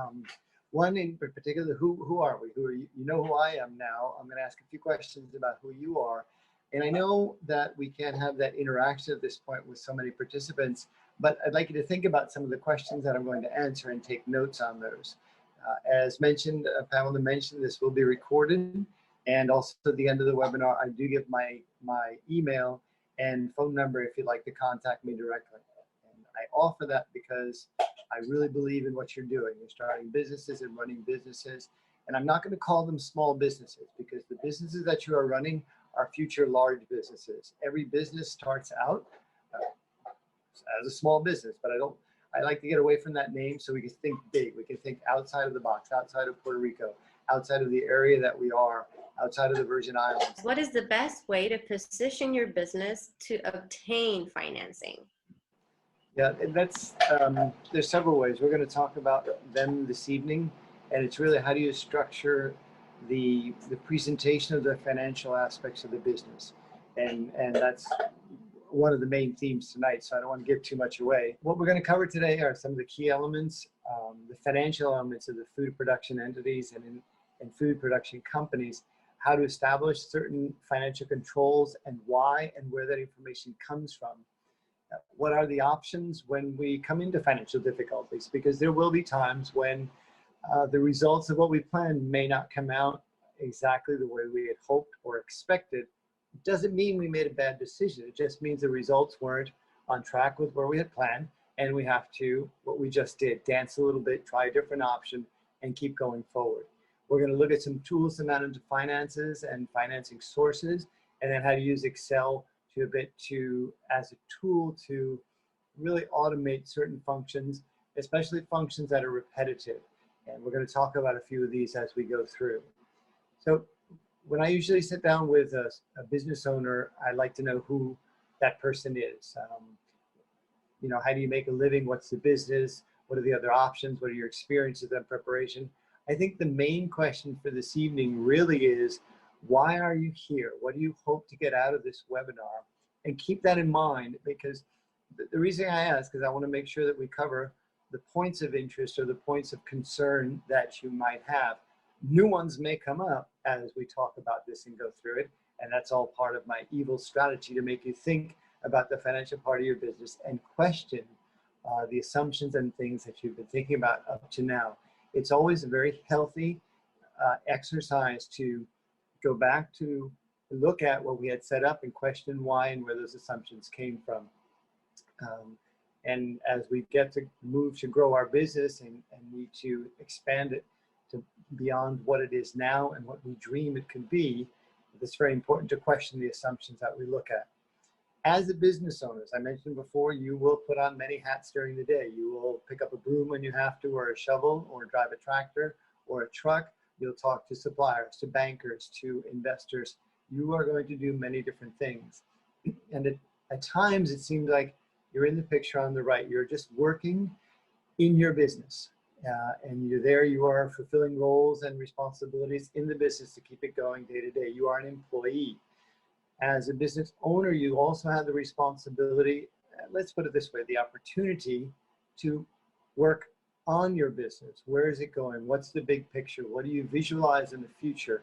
Um, One in particular, who are we? Who are you? You know who I am now. I'm going to ask a few questions about who you are. And I know that we can't have that interaction at this point with so many participants, but I'd like you to think about some of the questions that I'm going to answer and take notes on those. As mentioned, Pamela mentioned, this will be recorded. And also at the end of the webinar, I do give my email and phone number if you'd like to contact me directly. And I offer that because I really believe in what you're doing. You're starting businesses and running businesses. And I'm not going to call them small businesses, because the businesses that you are running are future large businesses. Every business starts out as a small business, but I like to get away from that name so we can think big. We can think outside of the box, outside of Puerto Rico, outside of the area that we are, outside of the Virgin Islands. What is the best way to position your business to obtain financing? Yeah, that's, there's several ways. We're going to talk about them this evening, and it's really how do you structure the presentation of the financial aspects of the business. And that's one of the main themes tonight, so I don't want to give too much away. What we're going to cover today are some of the key elements, the financial elements of the food production entities and food production companies, how to establish certain financial controls and why and where that information comes from. What are the options when we come into financial difficulties? Because there will be times when the results of what we planned may not come out exactly the way we had hoped or expected. It doesn't mean we made a bad decision. It just means the results weren't on track with where we had planned, and we have to, what we just did, dance a little bit, try a different option, and keep going forward. We're going to look at some tools to manage finances and financing sources, and then how to use Excel as a tool to really automate certain functions, especially functions that are repetitive. And we're going to talk about a few of these as we go through. So when I usually sit down with a business owner, I like to know who that person is. You know, how do you make a living? What's the business? What are the other options? What are your experiences and preparation? I think the main question for this evening really is, why are you here? What do you hope to get out of this webinar? And keep that in mind, because the reason I ask is I want to make sure that we cover the points of interest or the points of concern that you might have. New ones may come up as we talk about this and go through it, and that's all part of my evil strategy to make you think about the financial part of your business and question the assumptions and things that you've been thinking about up to now. It's always a very healthy exercise to go back to look at what we had set up and question why and where those assumptions came from. And as we get to move to grow our business and need to expand it to beyond what it is now and what we dream it could be, it's very important to question the assumptions that we look at. As a business owner, as I mentioned before, you will put on many hats during the day. You will pick up a broom when you have to, or a shovel, or drive a tractor, or a truck. You'll talk to suppliers, to bankers, to investors. You are going to do many different things. And at times it seems like you're in the picture on the right. You're just working in your business. And you're there, you are fulfilling roles and responsibilities in the business to keep it going day to day. You are an employee. As a business owner, you also have the responsibility, let's put it this way, the opportunity to work on your business. Where is it going? What's the big picture? What do you visualize in the future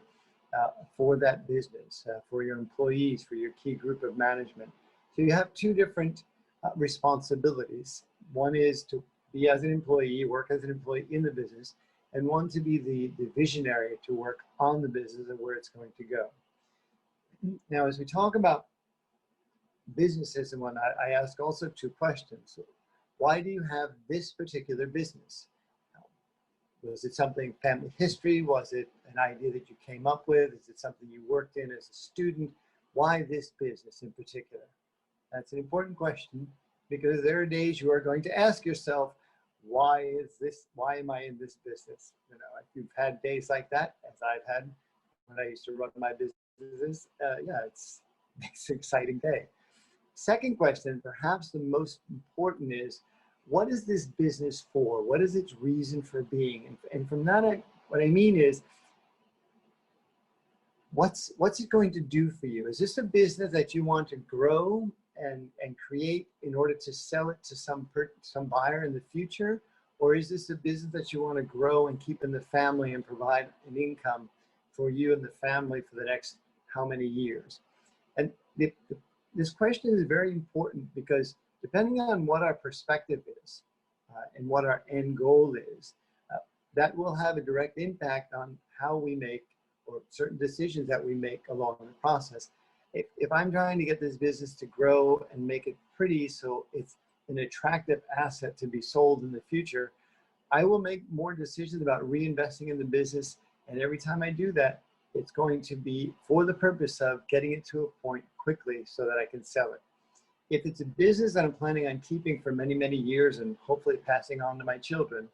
for that business, for your employees, for your key group of management? So you have two different responsibilities. One is to be as an employee, work as an employee in the business, and one to be the visionary to work on the business and where it's going to go. Now, as we talk about businesses and whatnot, I ask also two questions. Why do you have this particular business? Was it something family history? Was it an idea that you came up with? Is it something you worked in as a student? Why this business in particular? That's an important question, because there are days you are going to ask yourself, why am I in this business? You know, if you've had days like that, as I've had when I used to run my businesses, yeah, it's an exciting day. Second question, perhaps the most important, is what is this business for? What is its reason for being? And from that, what I mean is, what's it going to do for you? Is this a business that you want to grow and create in order to sell it to some buyer in the future? Or is this a business that you want to grow and keep in the family and provide an income for you and the family for the next how many years? And this question is very important because depending on what our perspective is and what our end goal is, that will have a direct impact on how we make or certain decisions that we make along the process. If I'm trying to get this business to grow and make it pretty so it's an attractive asset to be sold in the future, I will make more decisions about reinvesting in the business. And every time I do that, it's going to be for the purpose of getting it to a point quickly so that I can sell it. If it's a business that I'm planning on keeping for many, many years and hopefully passing on to my children,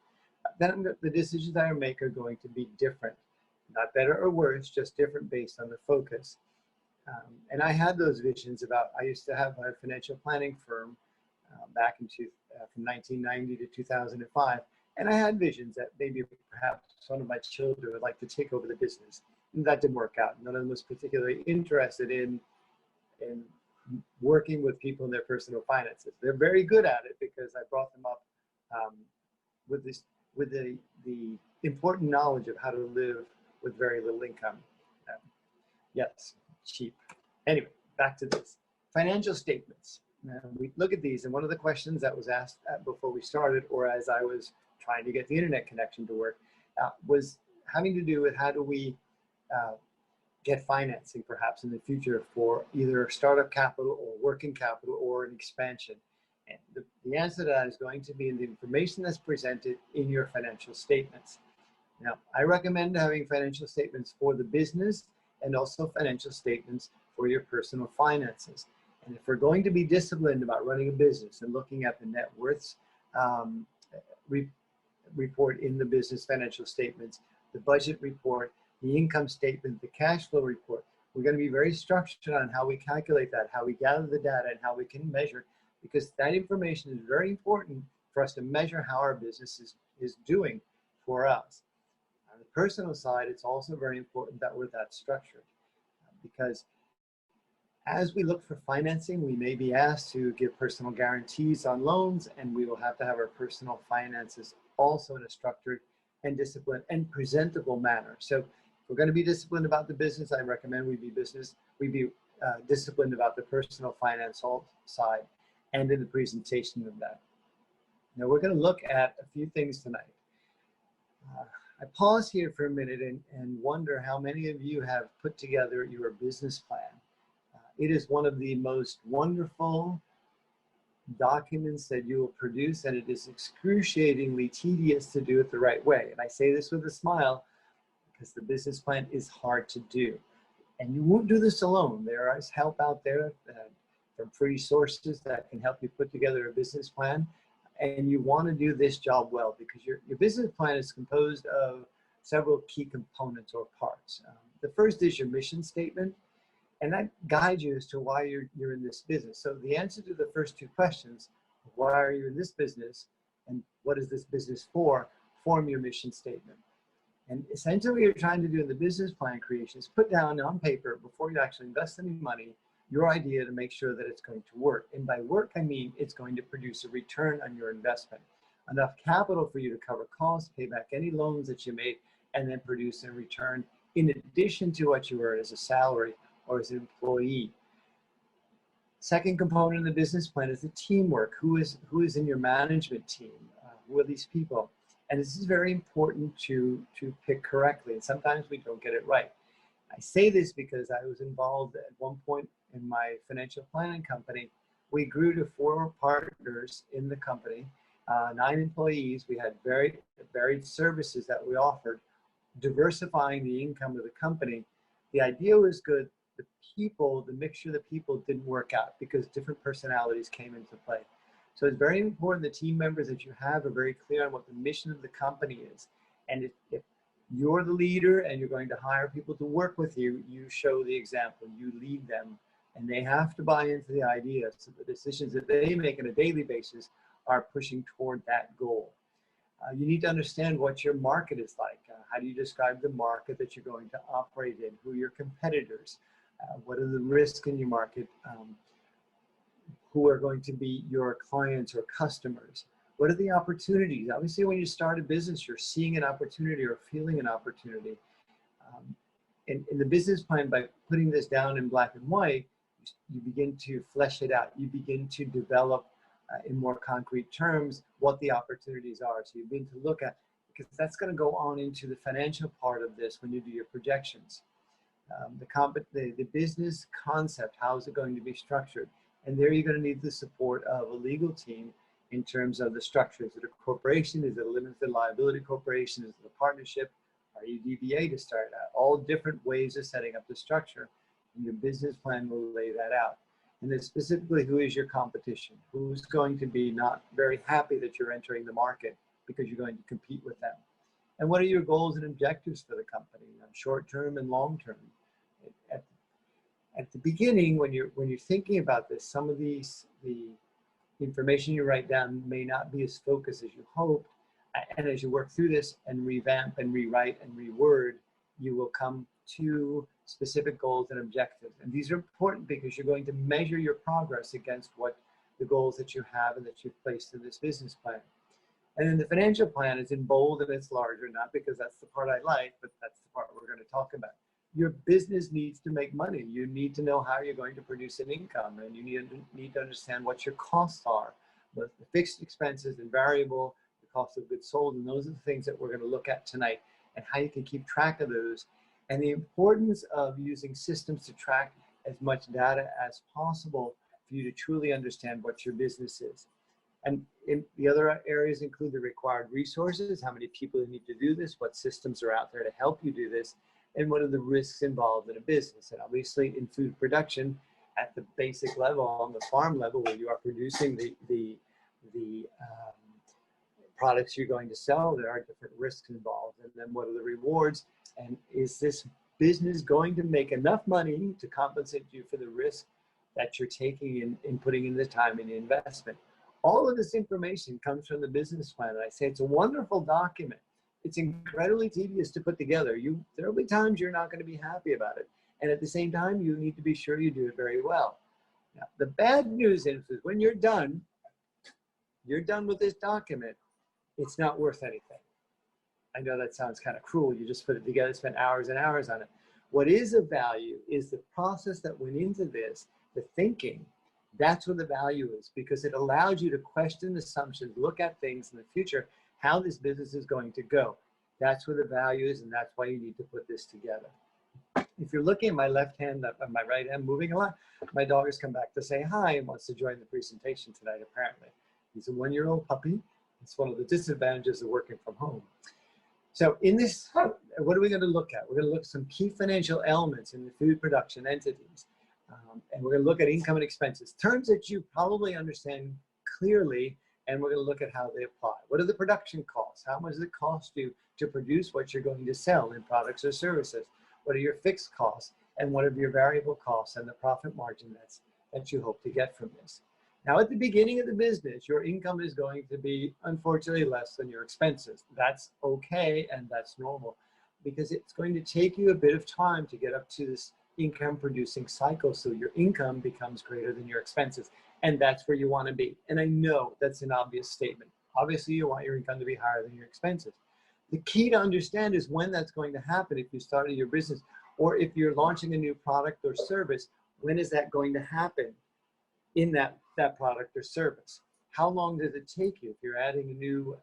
then the decisions that I make are going to be different. Not better or worse, just different based on the focus. And I had those visions about, I used to have a financial planning firm back from 1990 to 2005. And I had visions that maybe perhaps one of my children would like to take over the business. And that didn't work out. None of them was particularly interested in working with people in their personal finances. They're very good at it because I brought them up with the important knowledge of how to live with very little income. Yes, cheap. Anyway, back to this. Financial statements. We look at these, and one of the questions that was asked before we started, or as I was trying to get the internet connection to work, was having to do with how do we get financing perhaps in the future for either startup capital or working capital or an expansion. And the answer to that is going to be in the information that's presented in your financial statements. Now, I recommend having financial statements for the business and also financial statements for your personal finances. And if we're going to be disciplined about running a business and looking at the net worths report in the business financial statements, the budget report, the income statement, the cash flow report, we're going to be very structured on how we calculate that, how we gather the data, and how we can measure, because that information is very important for us to measure how our business is doing for us. On the personal side, it's also very important that we're that structured, because as we look for financing, we may be asked to give personal guarantees on loans, and we will have to have our personal finances also in a structured and disciplined and presentable manner. So if we're going to be disciplined about the business, I recommend we be disciplined about the personal finance side and in the presentation of that. Now we're going to look at a few things tonight. I pause here for a minute and wonder how many of you have put together your business plan. It is one of the most wonderful documents that you will produce, and it is excruciatingly tedious to do it the right way. And I say this with a smile because the business plan is hard to do. And you won't do this alone. There is help out there from free sources that can help you put together a business plan. And you want to do this job well, because your business plan is composed of several key components or parts. The first is your mission statement. And that guides you as to why you're in this business. So the answer to the first two questions, why are you in this business and what is this business for, form your mission statement. And essentially what you're trying to do in the business plan creation is put down on paper, before you actually invest any money, your idea to make sure that it's going to work. And by work, I mean it's going to produce a return on your investment, enough capital for you to cover costs, pay back any loans that you made, and then produce a return in addition to what you earn as a salary or as an employee. Second component of the business plan is the teamwork. Who is in your management team? Who are these people? And this is very important to pick correctly. And sometimes we don't get it right. I say this because I was involved at one point in my financial planning company. We grew to 4 partners in the company, 9 employees. We had very varied services that we offered, diversifying the income of the company. The idea was good. The people, the mixture of the people didn't work out because different personalities came into play. So it's very important the team members that you have are very clear on what the mission of the company is. And if you're the leader and you're going to hire people to work with you, you show the example, you lead them, and they have to buy into the idea. So the decisions that they make on a daily basis are pushing toward that goal. You need to understand what your market is like. How do you describe the market that you're going to operate in? Who are your competitors? What are the risks in your market? Who are going to be your clients or customers? What are the opportunities? Obviously, when you start a business, you're seeing an opportunity or feeling an opportunity. In the business plan, by putting this down in black and white, you begin to flesh it out. You begin to develop in more concrete terms what the opportunities are. So you begin to look at, because that's going to go on into the financial part of this when you do your projections. The business concept, how is it going to be structured? And there you're going to need the support of a legal team in terms of the structure. Is it a corporation? Is it a limited liability corporation? Is it a partnership? Are you DBA to start out? All different ways of setting up the structure. And your business plan will lay that out. And then specifically, who is your competition? Who's going to be not very happy that you're entering the market because you're going to compete with them? And what are your goals and objectives for the company, short term and long term? At the beginning, when you're thinking about this, some of the information you write down may not be as focused as you hoped. And as you work through this and revamp and rewrite and reword, you will come to specific goals and objectives. And these are important because you're going to measure your progress against what the goals that you have and that you've placed in this business plan. And then the financial plan is in bold and it's larger, not because that's the part I like, but that's the part we're going to talk about. Your business needs to make money. You need to know how you're going to produce an income, and you need to understand what your costs are, both the fixed expenses and variable, the cost of goods sold, and those are the things that we're going to look at tonight, and how you can keep track of those, and the importance of using systems to track as much data as possible for you to truly understand what your business is. And in the other areas include the required resources, how many people you need to do this, what systems are out there to help you do this, and what are the risks involved in a business. And obviously in food production, at the basic level, on the farm level, where you are producing the products you're going to sell, there are different risks involved. And then what are the rewards? And is this business going to make enough money to compensate you for the risk that you're taking in putting in the time and the investment? All of this information comes from the business plan. And I say it's a wonderful document. It's incredibly tedious to put together. There will be times you're not going to be happy about it. And at the same time, you need to be sure you do it very well. Now, the bad news is when you're done with this document, it's not worth anything. I know that sounds kind of cruel. You just put it together, spend hours and hours on it. What is of value is the process that went into this, the thinking. That's where the value is, because it allows you to question assumptions, look at things in the future, how this business is going to go. That's where the value is, and that's why you need to put this together. If you're looking at my left hand, my right hand moving a lot, my dog has come back to say hi and wants to join the presentation tonight, apparently. He's a 1-year-old puppy. It's one of the disadvantages of working from home. So in this, what are we going to look at? We're going to look at some key financial elements in the food production entities. And we're going to look at income and expenses, terms that you probably understand clearly, and we're going to look at how they apply. What are the production costs? How much does it cost you to produce what you're going to sell in products or services? What are your fixed costs? And what are your variable costs and the profit margin that you hope to get from this? Now, at the beginning of the business, your income is going to be, unfortunately, less than your expenses. That's okay, and that's normal, because it's going to take you a bit of time to get up to this income producing cycle, so your income becomes greater than your expenses, and that's where you want to be. And I know that's an obvious statement. Obviously, you want your income to be higher than your expenses. The key to understand is when that's going to happen. If you started your business, or if you're launching a new product or service, when is that going to happen in that product or service? How long does it take you? If you're adding a new,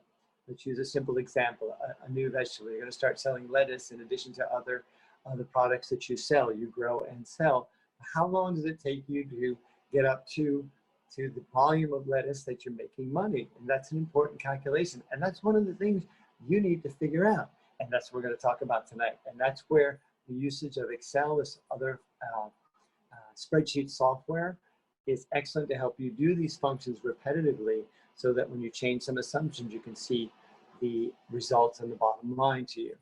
let's use a simple example, a new vegetable, you're going to start selling lettuce in addition to other products that you sell, you grow and sell. How long does it take you to get up to the volume of lettuce that you're making money? And that's an important calculation. And that's one of the things you need to figure out. And that's what we're going to talk about tonight. And that's where the usage of Excel, this other spreadsheet software, is excellent to help you do these functions repetitively, so that when you change some assumptions, you can see the results and the bottom line to you.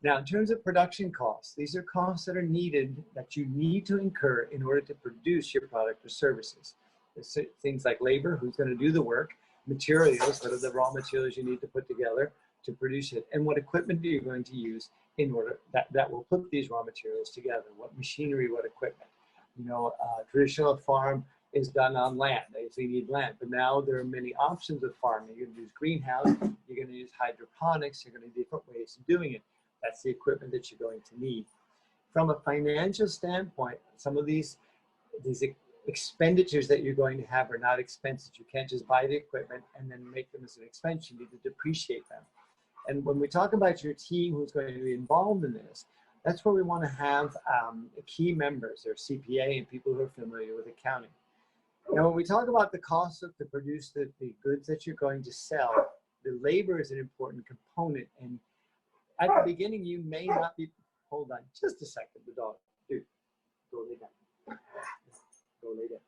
Now, in terms of production costs, these are costs that are needed, that you need to incur in order to produce your product or services. There's things like labor, who's going to do the work, materials, what are the raw materials you need to put together to produce it, and what equipment are you going to use in order that will put these raw materials together, what machinery, what equipment. You know, traditional farm, is done on land. They usually need land, but now there are many options of farming. You're going to use greenhouse, you're going to use hydroponics, you're going to do different ways of doing it. That's the equipment that you're going to need. From a financial standpoint, some of these expenditures that you're going to have are not expenses. You can't just buy the equipment and then make them as an expense. You need to depreciate them. And when we talk about your team who's going to be involved in this, that's where we want to have key members, or CPA and people who are familiar with accounting. Now, when we talk about the cost to produce the goods that you're going to sell, the labor is an important component. And at the beginning, you may not be, hold on just a second, the dog, dude, go lay down. Go lay down.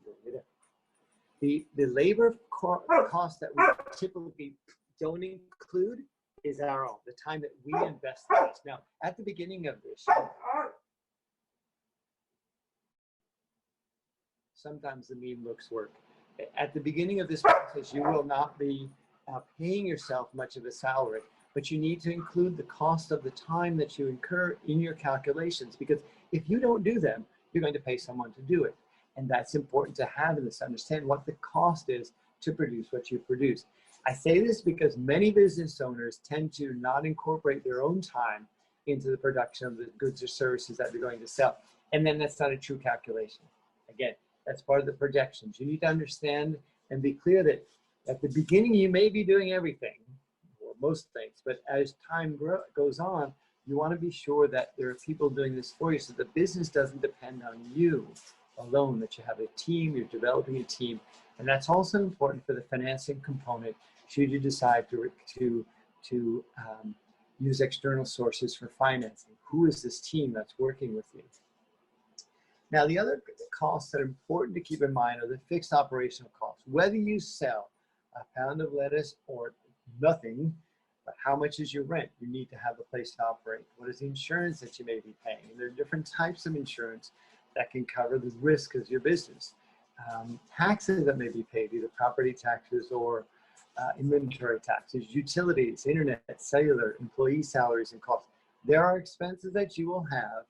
Go lay down. The labor cost that we typically don't include is our own, the time that we invest in this. Now, at the beginning of this, sometimes the meme looks work. At the beginning of this process, you will not be paying yourself much of a salary, but you need to include the cost of the time that you incur in your calculations, because if you don't do them, you're going to pay someone to do it. And that's important to have in this, understand what the cost is to produce what you produce. I say this because many business owners tend to not incorporate their own time into the production of the goods or services that they're going to sell. And then that's not a true calculation. Again, that's part of the projections. You need to understand and be clear that at the beginning, you may be doing everything, or most things, but as time goes on, you want to be sure that there are people doing this for you so the business doesn't depend on you alone, that you have a team, you're developing a team. And that's also important for the financing component should you decide to use external sources for financing. Who is this team that's working with you? Now, the other costs that are important to keep in mind are the fixed operational costs. Whether you sell a pound of lettuce or nothing, but how much is your rent? You need to have a place to operate. What is the insurance that you may be paying? And there are different types of insurance that can cover the risk of your business. Taxes that may be paid, either property taxes or inventory taxes, utilities, internet, cellular, employee salaries and costs. There are expenses that you will have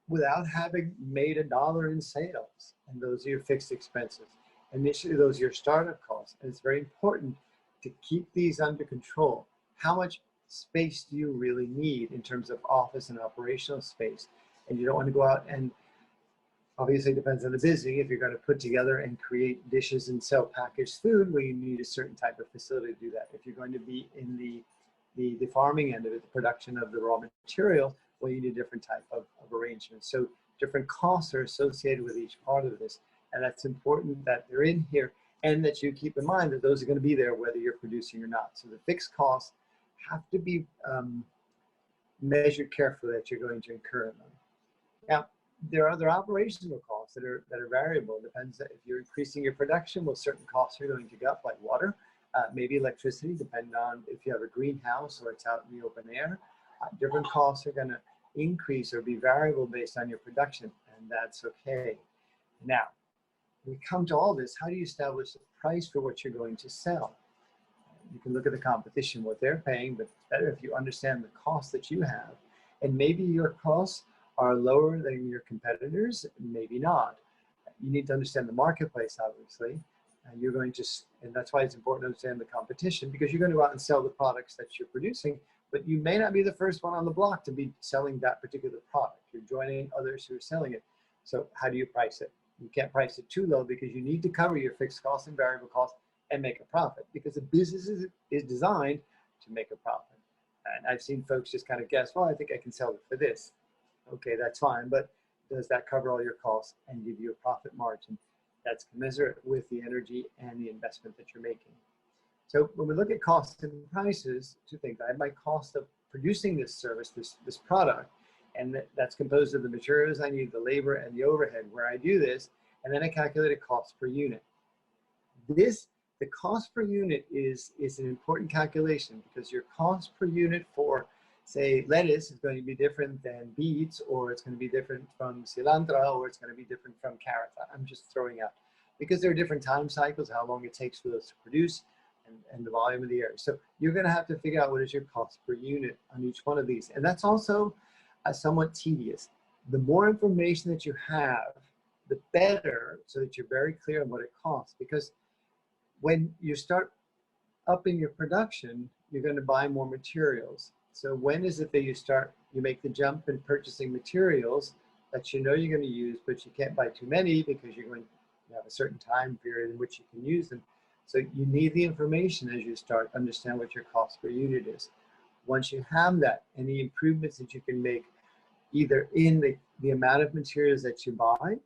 without having made $1 in sales. And those are your fixed expenses. Initially, those are your startup costs. And it's very important to keep these under control. How much space do you really need in terms of office and operational space? And you don't want to go out and, obviously it depends on the business. If you're going to put together and create dishes and sell packaged food, well, you need a certain type of facility to do that. If you're going to be in the farming end of it, the production of the raw material, well, you need a different type of arrangement. So different costs are associated with each part of this. And that's important that they're in here and that you keep in mind that those are going to be there whether you're producing or not. So the fixed costs have to be measured carefully that you're going to incur them. Now, there are other operational costs that are variable. It depends if you're increasing your production, well, certain costs are going to go up, like water, maybe electricity, depending on if you have a greenhouse or it's out in the open air. Different costs are going to increase or be variable based on your production, and that's okay. Now, when we come to all this, how do you establish a price for what you're going to sell? You can look at the competition, what they're paying, but it's better if you understand the costs that you have. And maybe your costs are lower than your competitors, maybe not. You need to understand the marketplace, obviously. You're going to, and that's why it's important to understand the competition, because you're going to go out and sell the products that you're producing, but you may not be the first one on the block to be selling that particular product. You're joining others who are selling it. So how do you price it? You can't price it too low because you need to cover your fixed costs and variable costs and make a profit, because the business is designed to make a profit. And I've seen folks just kind of guess, well, I think I can sell it for this. Okay, that's fine, but does that cover all your costs and give you a profit margin that's commensurate with the energy and the investment that you're making? So when we look at costs and prices, two things. I have my cost of producing this service, this product, and that's composed of the materials I need, the labor, and the overhead where I do this, and then I calculate a cost per unit. The cost per unit is an important calculation, because your cost per unit for, say, lettuce is going to be different than beets, or it's going to be different from cilantro, or it's going to be different from carrots. I'm just throwing out, because there are different time cycles, how long it takes for those to produce, and the volume of the area. So you're going to have to figure out what is your cost per unit on each one of these. And that's also somewhat tedious. The more information that you have, the better, so that you're very clear on what it costs. Because when you start upping your production, you're going to buy more materials. So when is it that you make the jump in purchasing materials that you know you're going to use, but you can't buy too many because you're going to have a certain time period in which you can use them. So you need the information as you start to understand what your cost per unit is. Once you have that, any improvements that you can make either in the amount of materials that you buy,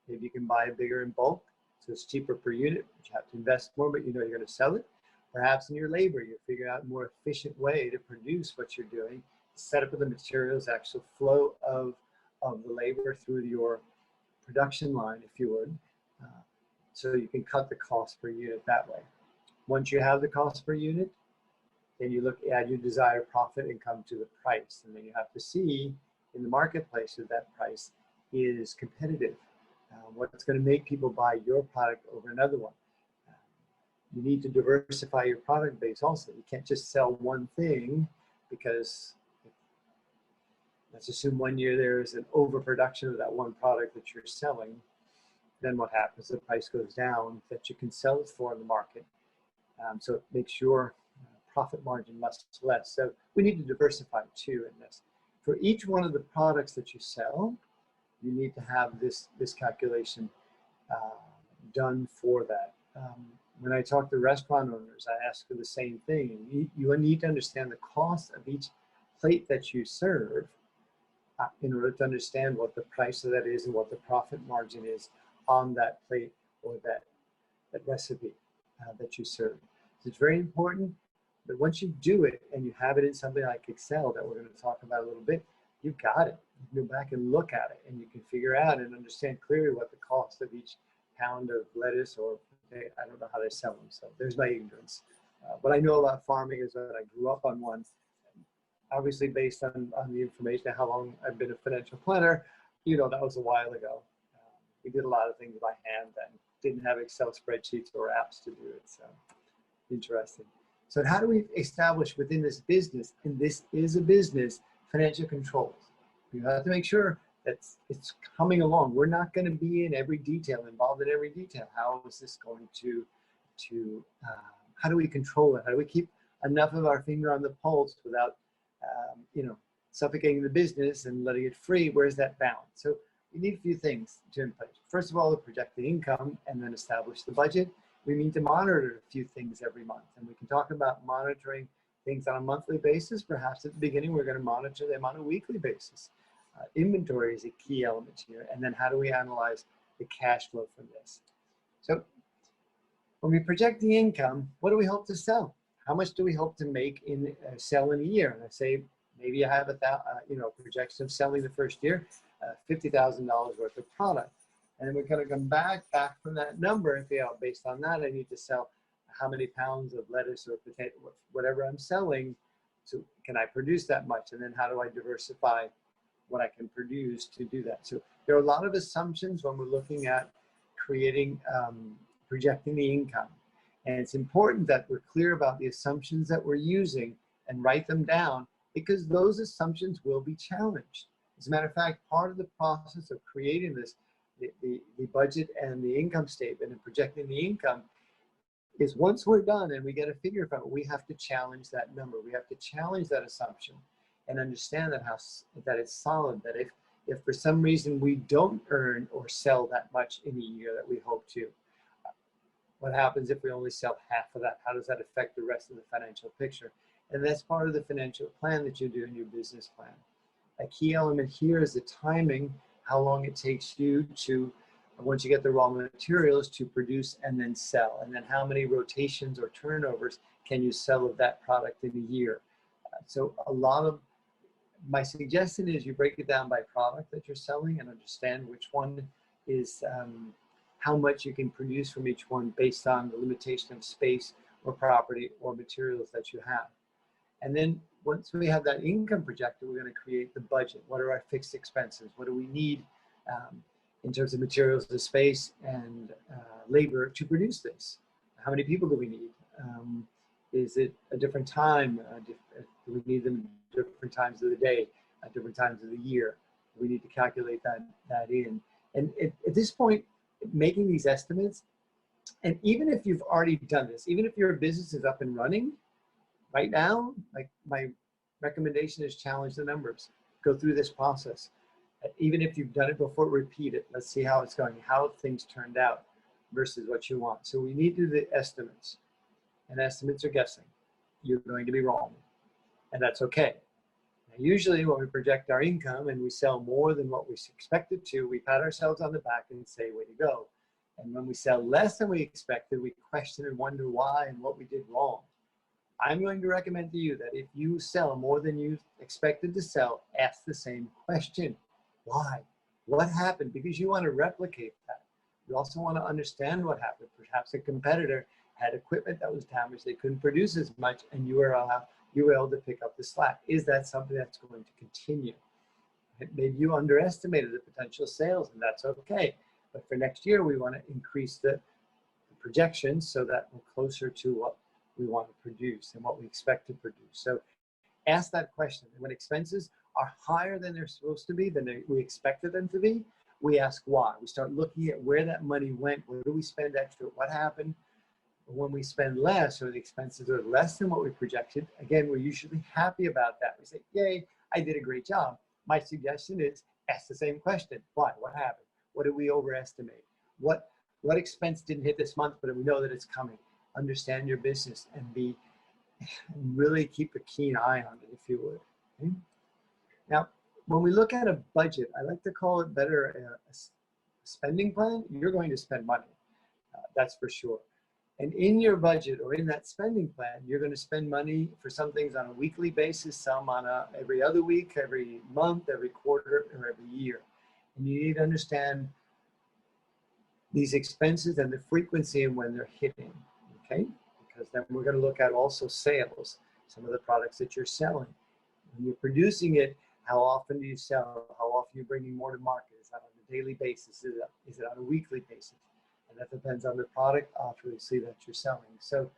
maybe you can buy bigger in bulk, so it's cheaper per unit, but you have to invest more, but you know you're going to sell it. Perhaps in your labor, you figure out a more efficient way to produce what you're doing, set up the materials, actual flow of the labor through your production line, if you would, so you can cut the cost per unit that way. Once you have the cost per unit, then you look at your desired profit and come to the price. And then you have to see in the marketplace if that price is competitive. What's going to make people buy your product over another one. You need to diversify your product base also. You can't just sell one thing, because let's assume one year there is an overproduction of that one product that you're selling. Then what happens? The price goes down that you can sell it for in the market. So it makes your profit margin much less. So we need to diversify too in this. For each one of the products that you sell, you need to have this calculation done for that. When I talk to restaurant owners, I ask for the same thing. You need to understand the cost of each plate that you serve in order to understand what the price of that is and what the profit margin is on that plate or that recipe that you serve. So it's very important that once you do it and you have it in something like Excel that we're going to talk about a little bit, you've got it. You can go back and look at it and you can figure out and understand clearly what the cost of each pound of lettuce or I don't know how they sell them, so there's my ignorance. What I know about farming is that I grew up on one, obviously based on the information of how long I've been a financial planner. You know, that was a while ago. We did a lot of things by hand and didn't have Excel spreadsheets or apps to do it, so interesting. So how do we establish within this business, and this is a business, financial controls? You have to make sure that it's coming along. We're not going to be in every detail, involved in every detail. How is this going to how do we control it? How do we keep enough of our finger on the pulse without, suffocating the business and letting it free? Where's that balance? So you need a few things to in place. First of all, to project the income and then establish the budget. We need to monitor a few things every month, and we can talk about monitoring things on a monthly basis. Perhaps at the beginning, we're going to monitor them on a weekly basis. Inventory is a key element here. And then how do we analyze the cash flow from this? So when we project the income, what do we hope to sell? How much do we hope to make in sell in a year? And I say maybe you have a projection of selling the first year, $50,000 worth of product. And then we're going to come back from that number and say, oh, based on that, I need to sell how many pounds of lettuce or potato, whatever I'm selling. So can I produce that much? And then how do I diversify what I can produce to do that? So there are a lot of assumptions when we're looking at creating, projecting the income. And it's important that we're clear about the assumptions that we're using and write them down, because those assumptions will be challenged. As a matter of fact, part of the process of creating this, the budget and the income statement and projecting the income, is once we're done and we get a figure from it, we have to challenge that number. We have to challenge that assumption and understand that it's solid, that if for some reason we don't earn or sell that much in a year that we hope to, what happens if we only sell half of that? How does that affect the rest of the financial picture? And that's part of the financial plan that you do in your business plan. A key element here is the timing, how long it takes you to, once you get the raw materials, to produce and then sell. And then how many rotations or turnovers can you sell of that product in a year? So a lot of my suggestion is you break it down by product that you're selling and understand which one is, how much you can produce from each one based on the limitation of space or property or materials that you have. And then once we have that income projected, we're going to create the budget. What are our fixed expenses? What do we need in terms of materials, the space, and labor to produce this? How many people do we need? Is it a different time? Do we need them at different times of the day, at different times of the year? We need to calculate that in. And at this point, making these estimates, and even if you've already done this, even if your business is up and running right now, like my recommendation is challenge the numbers. Go through this process. Even if you've done it before, repeat it. Let's see how it's going, how things turned out versus what you want. So we need to do the estimates, and estimates are guessing. You're going to be wrong, and that's okay. Now, usually when we project our income and we sell more than what we expected to, we pat ourselves on the back and say, way to go. And when we sell less than we expected, we question and wonder why and what we did wrong. I'm going to recommend to you that if you sell more than you expected to sell, ask the same question. Why? What happened? Because you want to replicate that. You also want to understand what happened. Perhaps a competitor had equipment that was damaged, they couldn't produce as much, and you were able to pick up the slack. Is that something that's going to continue? Maybe you underestimated the potential sales, and that's okay. But for next year, we want to increase the projections so that we're closer to what we want to produce and what we expect to produce. So ask that question. When expenses are higher than they're supposed to be, than we expected them to be, we ask why. We start looking at where that money went. Where do we spend extra? What happened? When we spend less, or the expenses are less than what we projected, again, we're usually happy about that. We say, yay, I did a great job. My suggestion is ask the same question. Why? What happened? What did we overestimate? What expense didn't hit this month, but we know that it's coming? Understand your business and really keep a keen eye on it, if you would. Okay? Now, when we look at a budget, I like to call it better a spending plan. You're going to spend money, that's for sure. And in your budget or in that spending plan, you're going to spend money for some things on a weekly basis, some on every other week, every month, every quarter, or every year. And you need to understand these expenses and the frequency and when they're hitting, okay? Because then we're going to look at also sales, some of the products that you're selling. When you're producing it, how often do you sell? How often are you bringing more to market? Is that on a daily basis? Is it on a weekly basis? And that depends on the product, obviously, that you're selling. So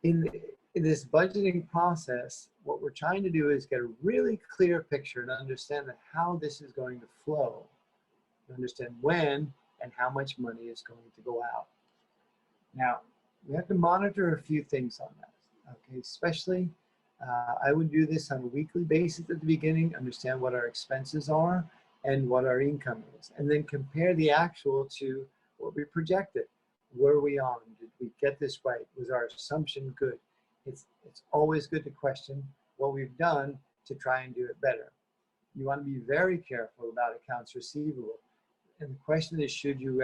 in this budgeting process, what we're trying to do is get a really clear picture and understand that how this is going to flow, to understand when and how much money is going to go out. Now, we have to monitor a few things on that, okay? Especially, I would do this on a weekly basis at the beginning, understand what our expenses are and what our income is, and then compare the actual to what we projected. Were we on? Did we get this right? Was our assumption good? It's always good to question what we've done to try and do it better. You want to be very careful about accounts receivable. And the question is, should you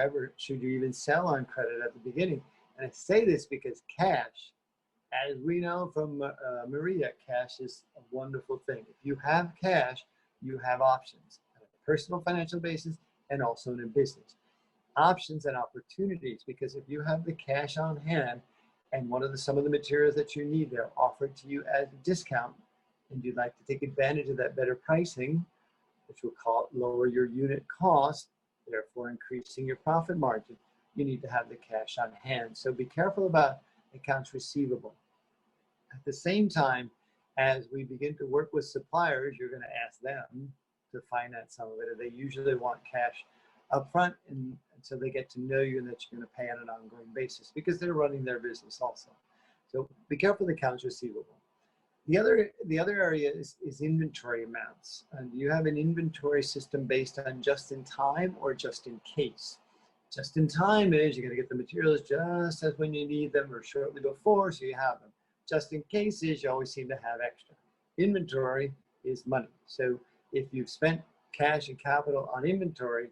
even sell on credit at the beginning? And I say this because cash, as we know from Maria, cash is a wonderful thing. If you have cash, you have options on a personal financial basis and also in a business. Options and opportunities, because if you have the cash on hand and some of the materials that you need, they're offered to you as a discount, and you'd like to take advantage of that better pricing, which will lower your unit cost, therefore increasing your profit margin, you need to have the cash on hand. So be careful about accounts receivable. At the same time, as we begin to work with suppliers, you're going to ask them to finance some of it. They usually want cash up front, and so they get to know you and that you're going to pay on an ongoing basis because they're running their business also. So be careful with accounts receivable. The other area is inventory amounts. And do you have an inventory system based on just in time or just in case? Just in time is you're going to get the materials just as when you need them or shortly before, so you have them. Just in case is you always seem to have extra. Inventory is money. So if you've spent cash and capital on inventory,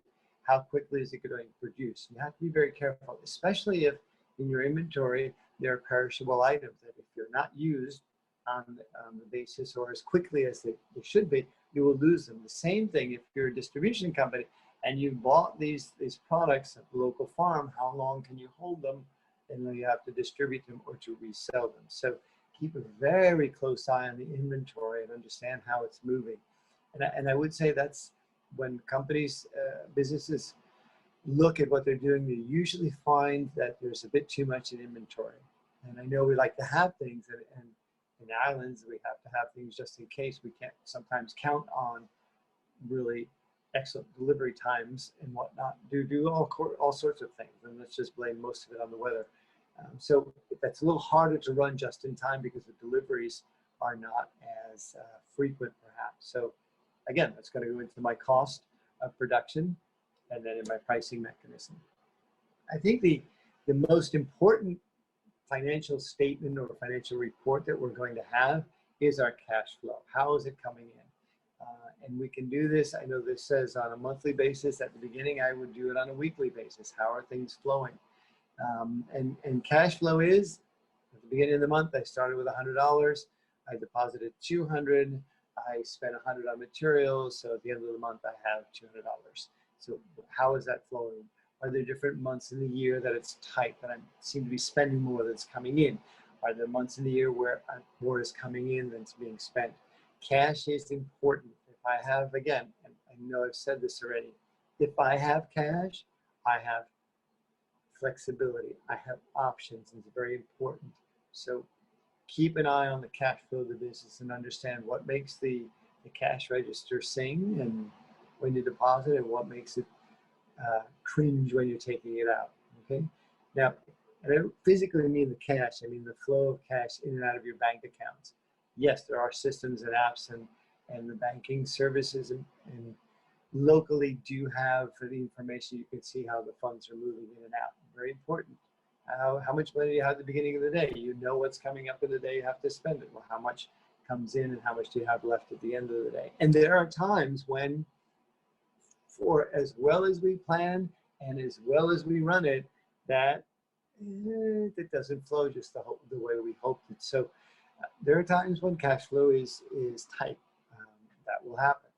how quickly is it going to produce? You have to be very careful, especially if in your inventory there are perishable items that if they're not used on the basis or as quickly as they should be, you will lose them. The same thing if you're a distribution company and you bought these products at the local farm, how long can you hold them? And then you have to distribute them or to resell them. So keep a very close eye on the inventory and understand how it's moving. And I would say that's when companies, businesses look at what they're doing, they usually find that there's a bit too much in inventory. And I know we like to have things, and in islands, we have to have things just in case. We can't sometimes count on really excellent delivery times and whatnot, do all sorts of things. And let's just blame most of it on the weather. So that's a little harder to run just in time because the deliveries are not as frequent, perhaps. So again, that's going to go into my cost of production and then in my pricing mechanism. I think the most important financial statement or financial report that we're going to have is our cash flow. How is it coming in? And we can do this. I know this says on a monthly basis. At the beginning, I would do it on a weekly basis. How are things flowing? And cash flow is, at the beginning of the month, I started with $100. I deposited $200. I spent $100 on materials. So at the end of the month, I have $200. So how is that flowing? Are there different months in the year that it's tight, that I seem to be spending more that's coming in? Are there months in the year where more is coming in than it's being spent? Cash is important. If I have, again, and I know I've said this already, if I have cash, I have flexibility. I have options, and it's very important. So keep an eye on the cash flow of the business and understand what makes the cash register sing and when you deposit, and what makes it cringe when you're taking it out. Okay. Now, I don't physically mean the cash. I mean the flow of cash in and out of your bank accounts. Yes, there are systems and apps and the banking services and locally do have for the information. You can see how the funds are moving in and out. Very important. How much money do you have at the beginning of the day? You know what's coming up in the day, you have to spend it. Well, how much comes in and how much do you have left at the end of the day? And there are times when, for as well as we plan and as well as we run it, that it doesn't flow just the way we hoped it. So there are times when cash flow is tight. That will happen.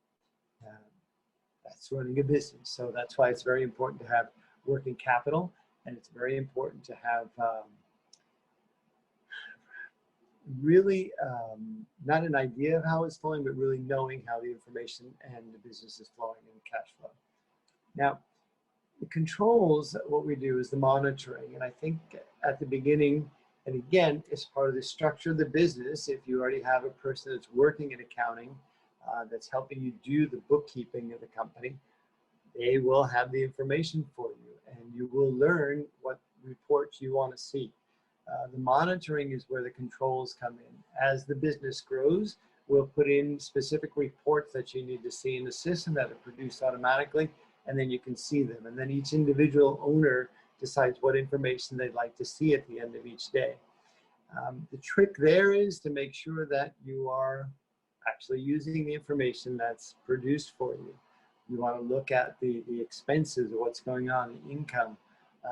That's running a business. So that's why it's very important to have working capital, and it's very important to have really not an idea of how it's flowing, but really knowing how the information and the business is flowing in cash flow. Now, the controls, what we do is the monitoring. And I think at the beginning, and again, as part of the structure of the business, if you already have a person that's working in accounting, that's helping you do the bookkeeping of the company, they will have the information for you, and you will learn what reports you want to see. The monitoring is where the controls come in. As the business grows, we'll put in specific reports that you need to see in the system that are produced automatically, and then you can see them. And then each individual owner decides what information they'd like to see at the end of each day. The trick there is to make sure that you are actually using the information that's produced for you. You want to look at the expenses of what's going on, the income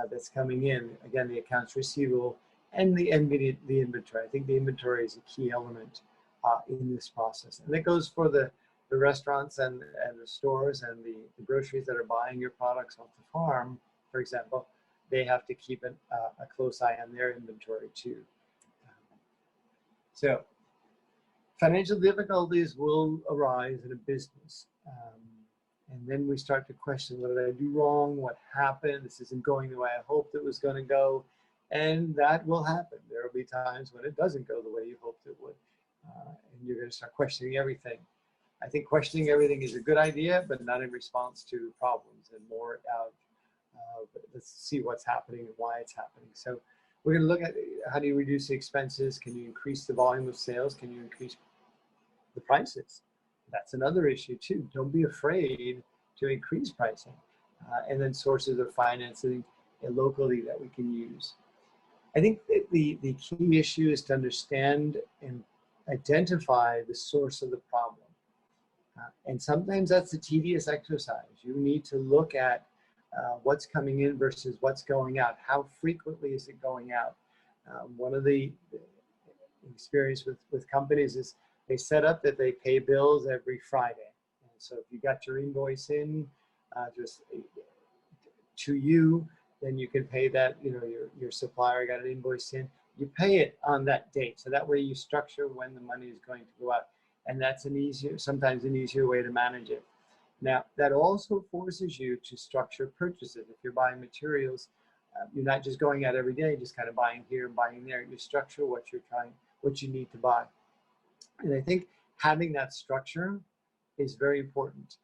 that's coming in, again, the accounts receivable, and the inventory. I think the inventory is a key element in this process. And that goes for the restaurants and the stores and the groceries that are buying your products off the farm, for example. They have to keep a close eye on their inventory too. So financial difficulties will arise in a business. And then we start to question, what did I do wrong? What happened? This isn't going the way I hoped it was going to go. And that will happen. There will be times when it doesn't go the way you hoped it would. And you're going to start questioning everything. I think questioning everything is a good idea, but not in response to problems, and more out of, let's see what's happening and why it's happening. So we're going to look at how do you reduce the expenses? Can you increase the volume of sales? Can you increase the prices? That's another issue too. Don't be afraid to increase pricing. And then sources of financing locally that we can use. I think that the key issue is to understand and identify the source of the problem. And sometimes that's a tedious exercise. You need to look at what's coming in versus what's going out. How frequently is it going out? One of the experience with companies is they set up that they pay bills every Friday. And so if you got your invoice in just to you, then you can pay that, your supplier got an invoice in, you pay it on that date. So that way you structure when the money is going to go out. And that's sometimes an easier way to manage it. Now, that also forces you to structure purchases. If you're buying materials, you're not just going out every day, just kind of buying here and buying there. You structure what you need to buy. And I think having that structure is very important.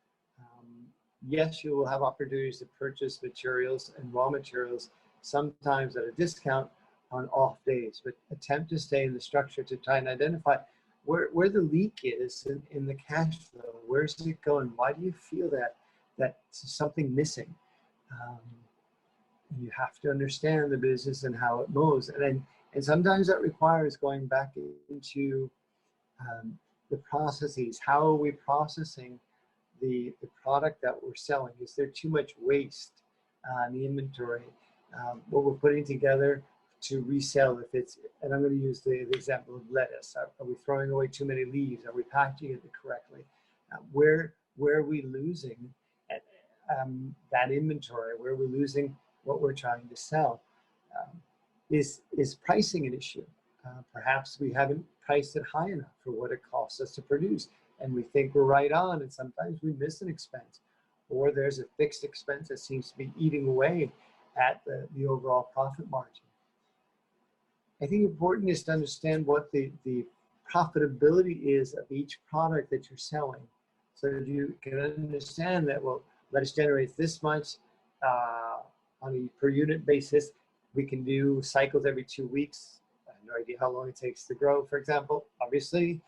Yes, you will have opportunities to purchase materials and raw materials, sometimes at a discount on off days, but attempt to stay in the structure to try and identify where the leak is in the cash flow. Where's it going? Why do you feel that something missing? Um, you have to understand the business and how it moves. And sometimes that requires going back into the processes. How are we processing the product that we're selling? Is there too much waste in the inventory? What we're putting together to resell, if it's, and I'm going to use the example of lettuce. Are we throwing away too many leaves? Are we packaging it correctly? Where are we losing that inventory? Where are we losing what we're trying to sell? Is pricing an issue? Perhaps we haven't priced it high enough for what it costs us to produce, and we think we're right on, and sometimes we miss an expense, or there's a fixed expense that seems to be eating away at the overall profit margin. I think important is to understand what the profitability is of each product that you're selling, so that you can understand that, well, let us generate this much on a per unit basis. We can do cycles every 2 weeks. I have no idea how long it takes to grow, for example. Obviously,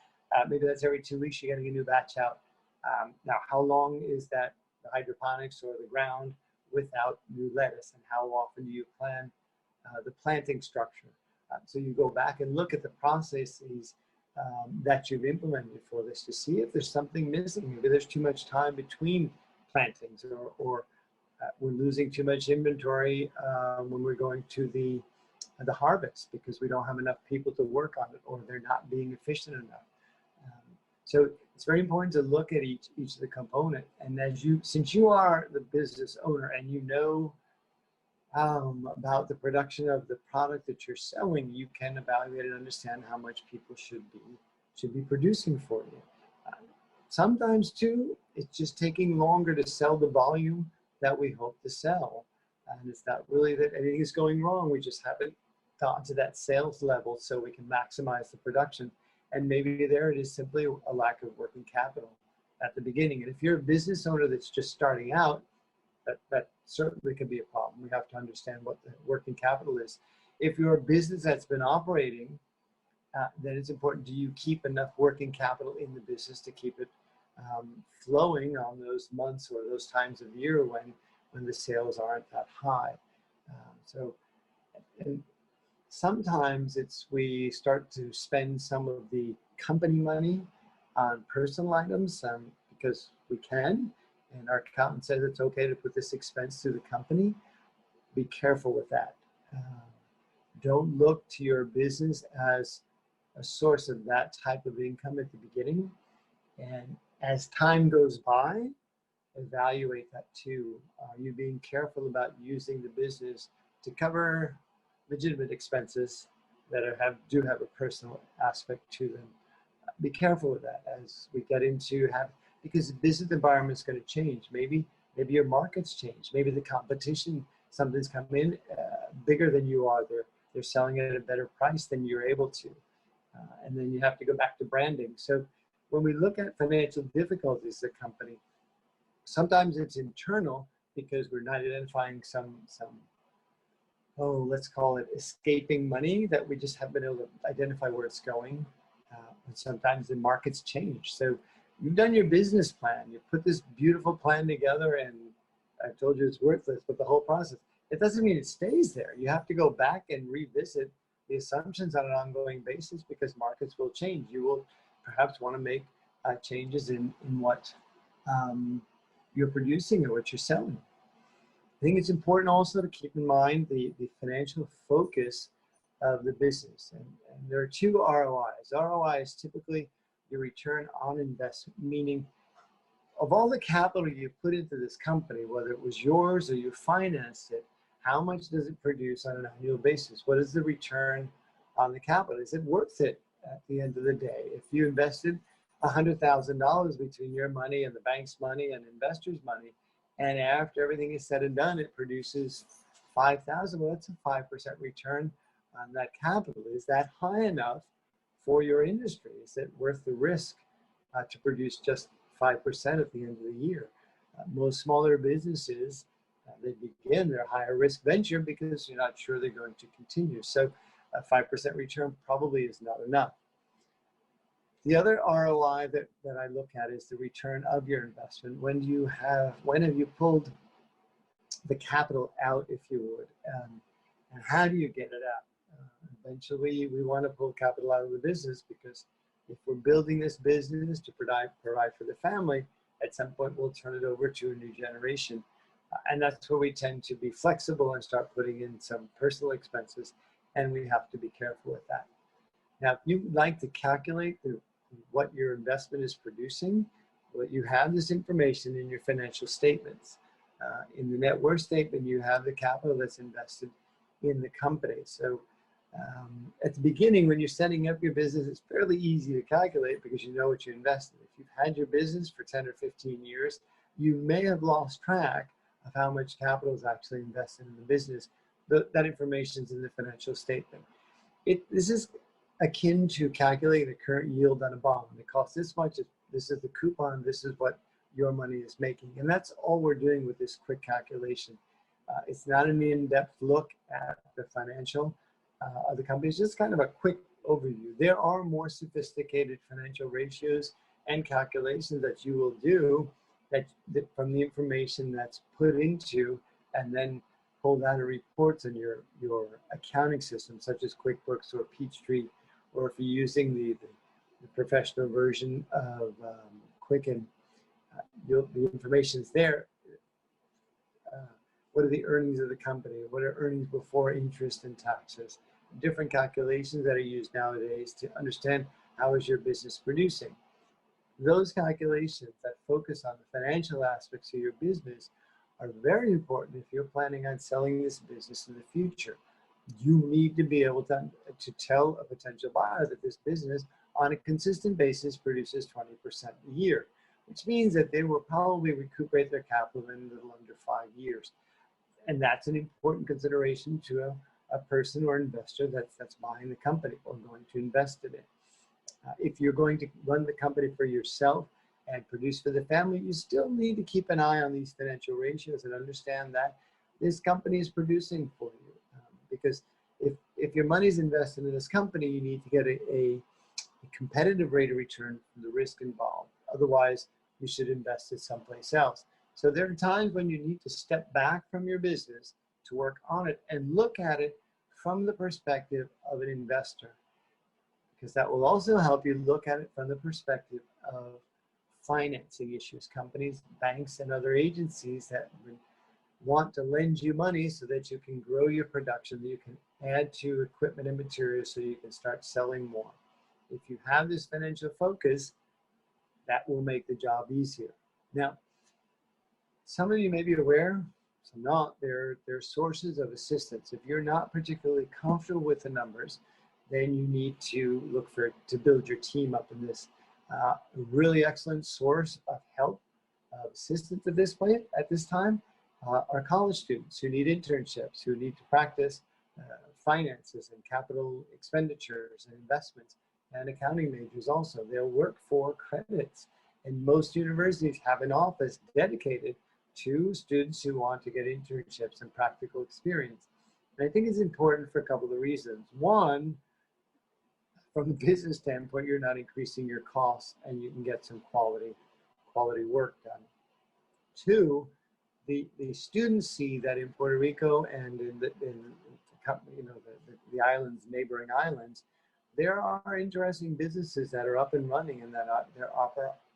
maybe that's every 2 weeks, you're getting a new batch out. Now, how long is that the hydroponics or the ground without new lettuce? And how often do you plan the planting structure? So you go back and look at the processes that you've implemented for this to see if there's something missing. Maybe there's too much time between plantings, or we're losing too much inventory when we're going to the harvest because we don't have enough people to work on it, or they're not being efficient enough. So it's very important to look at each of the component. And since you are the business owner and you know about the production of the product that you're selling, you can evaluate and understand how much people should be producing for you. Sometimes too, it's just taking longer to sell the volume that we hope to sell. And it's not really that anything is going wrong. We just haven't gotten to that sales level so we can maximize the production. And maybe there it is simply a lack of working capital at the beginning. And if you're a business owner that's just starting out, that certainly can be a problem. We have to understand what the working capital is. If you're a business that's been operating, then it's important, do you keep enough working capital in the business to keep it flowing on those months or those times of year when the sales aren't that high? And sometimes we start to spend some of the company money on personal items because we can, and our accountant says it's okay to put this expense through the company. Be careful with that. Don't look to your business as a source of that type of income at the beginning. And as time goes by, evaluate that too. Are you being careful about using the business to cover legitimate expenses that do have a personal aspect to them? Be careful with that as we get into because the business environment is going to change. Maybe your markets change. Maybe the competition, something's come in bigger than you are. They're selling it at a better price than you're able to. And then you have to go back to branding. So when we look at financial difficulties of the company, sometimes it's internal because we're not identifying some let's call it escaping money that we just haven't been able to identify where it's going. And sometimes the markets change. So you've done your business plan. You put this beautiful plan together, and I told you it's worthless, but the whole process, it doesn't mean it stays there. You have to go back and revisit the assumptions on an ongoing basis because markets will change. You will perhaps want to make changes in what you're producing or what you're selling. I think it's important also to keep in mind the financial focus of the business. And there are two ROIs. ROI is typically your return on investment, meaning of all the capital you put into this company, whether it was yours or you financed it, how much does it produce on an annual basis? What is the return on the capital? Is it worth it at the end of the day? If you invested $100,000 between your money and the bank's money and investors' money, and after everything is said and done, it produces $5,000, well, that's a 5% return on that capital. Is that high enough for your industry? Is it worth the risk to produce just 5% at the end of the year? Most smaller businesses, they begin their higher risk venture because you're not sure they're going to continue. So a 5% return probably is not enough. The other ROI that I look at is the return of your investment. When have you pulled the capital out, if you would, and how do you get it out? Eventually, we want to pull capital out of the business because if we're building this business to provide for the family, at some point we'll turn it over to a new generation. And that's where we tend to be flexible and start putting in some personal expenses, and we have to be careful with that. Now, if you like to calculate what your investment is producing, well, you have this information in your financial statements. In the net worth statement, you have the capital that's invested in the company. So at the beginning, when you're setting up your business, it's fairly easy to calculate because you know what you invested. If you've had your business for 10 or 15 years, you may have lost track of how much capital is actually invested in the business. That information is in the financial statement. This is akin to calculating the current yield on a bond. It costs this much, this is the coupon, this is what your money is making. And that's all we're doing with this quick calculation. It's not an in-depth look at the financial of the company. It's just kind of a quick overview. There are more sophisticated financial ratios and calculations that you will do that from the information that's put into and then pulled out of reports in your accounting system, such as QuickBooks or Peachtree, or if you're using the professional version of Quicken, the information's there. What are the earnings of the company? What are earnings before interest and taxes? Different calculations that are used nowadays to understand how is your business producing. Those calculations that focus on the financial aspects of your business are very important if you're planning on selling this business in the future. You need to be able to tell a potential buyer that this business on a consistent basis produces 20% a year, which means that they will probably recuperate their capital in a little under 5 years. And that's an important consideration to a person or investor that's buying the company or going to invest in it. If you're going to run the company for yourself and produce for the family, you still need to keep an eye on these financial ratios and understand that this company is producing for you. Because if your money is invested in this company, you need to get a competitive rate of return from the risk involved. Otherwise, you should invest it someplace else. So there are times when you need to step back from your business to work on it and look at it from the perspective of an investor, because that will also help you look at it from the perspective of financing issues. Companies, banks, and other agencies that want to lend you money so that you can grow your production, that you can add to equipment and materials so you can start selling more. If you have this financial focus, that will make the job easier. Now, some of you may be aware, some not, there are sources of assistance. If you're not particularly comfortable with the numbers, then you need to look to build your team up in this. A really excellent source of help, assistance at this time, are college students who need internships, who need to practice finances and capital expenditures and investments, and accounting majors also. They'll work for credits. And most universities have an office dedicated to students who want to get internships and practical experience. And I think it's important for a couple of reasons. One, from a business standpoint, you're not increasing your costs and you can get some quality work done. Two, the students see that in Puerto Rico and in the islands, neighboring islands, there are interesting businesses that are up and running and that there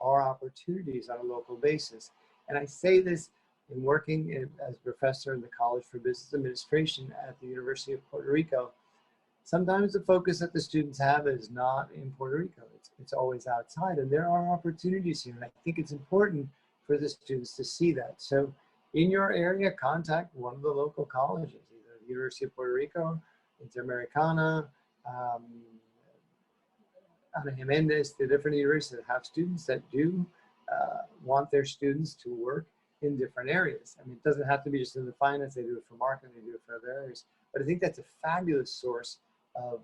are opportunities on a local basis. And I say this in working as a professor in the College for Business Administration at the University of Puerto Rico. Sometimes the focus that the students have is not in Puerto Rico. It's always outside, and there are opportunities here. And I think it's important for the students to see that. So in your area, contact one of the local colleges, either the University of Puerto Rico, Interamericana, Ana Jimenez, the different universities that have students that do want their students to work in different areas. I mean, it doesn't have to be just in the finance, they do it for marketing, they do it for other areas. But I think that's a fabulous source of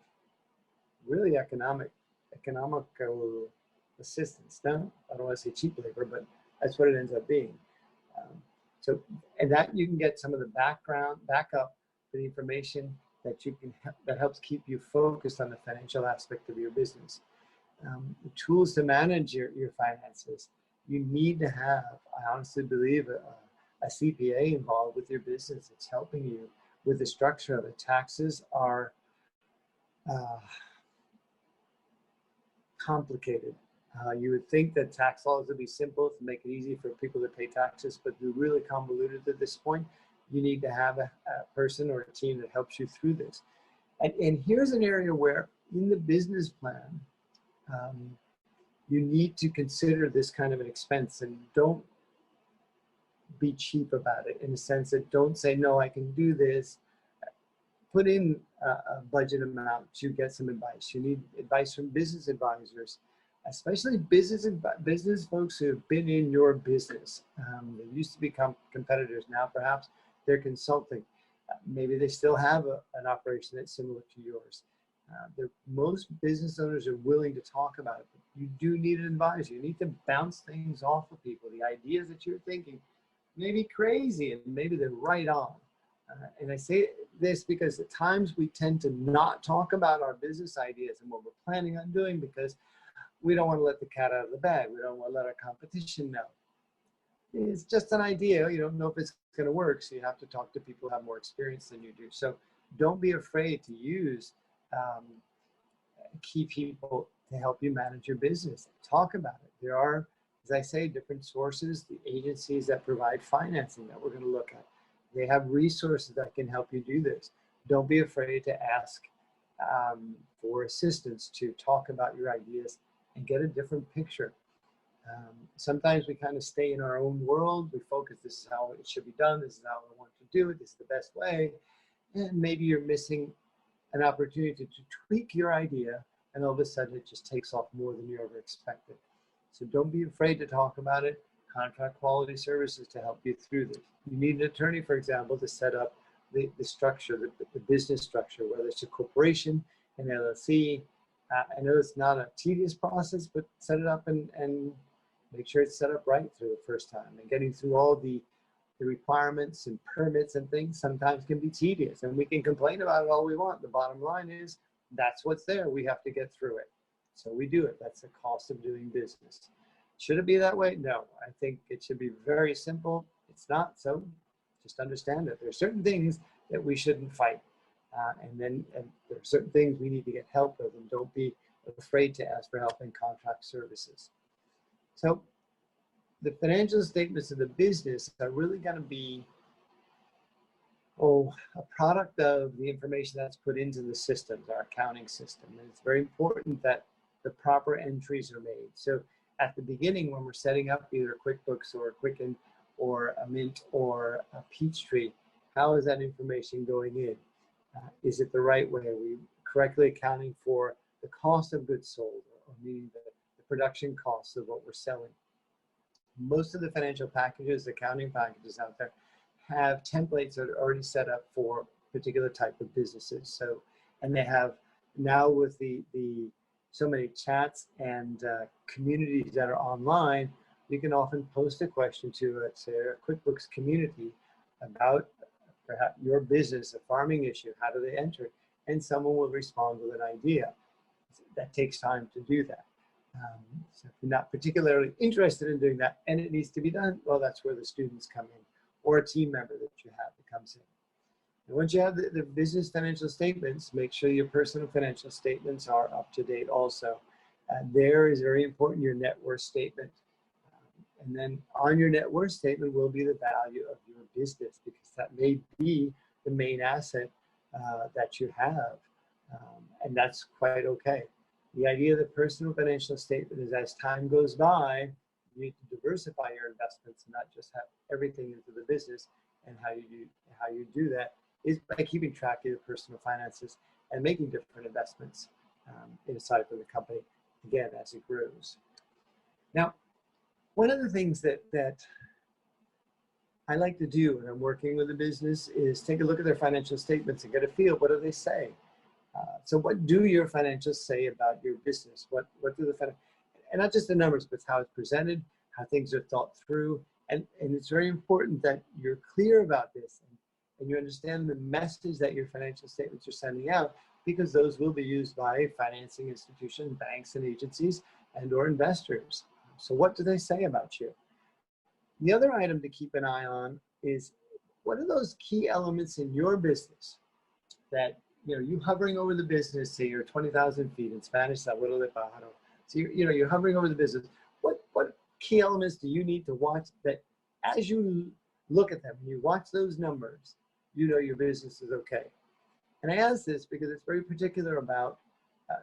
really economical assistance. Now, I don't want to say cheap labor, but that's what it ends up being. So, and that you can get some of the backup for the information that that helps keep you focused on the financial aspect of your business. The tools to manage your finances. You need to have, I honestly believe, a CPA involved with your business. It's helping you with the structure of it. Taxes are complicated. You would think that tax laws would be simple to make it easy for people to pay taxes, but they're really convoluted at this point. You need to have a person or a team that helps you through this. And here's an area where in the business plan, you need to consider this kind of an expense, and don't be cheap about it in the sense that don't say, no, I can do this. Put in a budget amount to get some advice. You need advice from business advisors, especially business folks who have been in your business. They used to become competitors. Now perhaps they're consulting. Maybe they still have an operation that's similar to yours. Most business owners are willing to talk about it. But you do need an advisor. You need to bounce things off of people. The ideas that you're thinking may be crazy, and maybe they're right on. And I say this because at times we tend to not talk about our business ideas and what we're planning on doing because we don't want to let the cat out of the bag. We don't want to let our competition know. It's just an idea. You don't know if it's going to work, so you have to talk to people who have more experience than you do. So don't be afraid to use key people to help you manage your business. Talk about it. There are, as I say, different sources, the agencies that provide financing that we're going to look at. They have resources that can help you do this. Don't be afraid to ask for assistance to talk about your ideas and get a different picture. Sometimes we kind of stay in our own world. We focus, this is how it should be done. This is how I want to do it. This is the best way. And maybe you're missing an opportunity to tweak your idea, and all of a sudden it just takes off more than you ever expected. So don't be afraid to talk about it. Contract quality services to help you through this. You need an attorney, for example, to set up the structure, the business structure, whether it's a corporation, an LLC. I know it's not a tedious process, but set it up and make sure it's set up right through the first time. And getting through all the requirements and permits and things sometimes can be tedious, and we can complain about it all we want. The bottom line is that's what's there. We have to get through it. So we do it. That's the cost of doing business. Should it be that way? No, I think it should be very simple. It's not, so just understand that there are certain things that we shouldn't fight. And there are certain things we need to get help with, and don't be afraid to ask for help in contract services. So the financial statements of the business are really going to be a product of the information that's put into the systems, our accounting system. And it's very important that the proper entries are made. So at the beginning, when we're setting up either QuickBooks or Quicken or a Mint or a Peachtree, how is that information going in? Is it the right way? Are we correctly accounting for the cost of goods sold, or meaning the production costs of what we're selling? Most of the financial packages, accounting packages out there, have templates that are already set up for particular type of businesses. So, and they have now with the so many chats and communities that are online, you can often post a question to, say, a QuickBooks community about perhaps your business, a farming issue, how do they enter it? And someone will respond with an idea. That takes time to do that. So if you're not particularly interested in doing that and it needs to be done, well, that's where the students come in, or a team member that you have that comes in. And once you have the business financial statements, make sure your personal financial statements are up to date also. There is very important, your net worth statement. And then on your net worth statement will be the value of your business, because that may be the main asset that you have. And that's quite okay. The idea of the personal financial statement is, as time goes by, you need to diversify your investments and not just have everything into the business. And how you do that is by keeping track of your personal finances and making different investments inside of the company, again, as it grows. Now, one of the things that I like to do when I'm working with a business is take a look at their financial statements and get a feel. What do they say? So what do your financials say about your business? What do the and not just the numbers, but how it's presented, how things are thought through, And it's very important that you're clear about this and you understand the message that your financial statements are sending out, because those will be used by financing institutions, banks and agencies, and or investors. So what do they say about you? The other item to keep an eye on is, what are those key elements in your business that, you hovering over the business, say you're 20,000 feet, in Spanish, abuelo de pájaro. So you're hovering over the business. What key elements do you need to watch that as you look at them, you watch those numbers, your business is okay? And I ask this because it's very particular about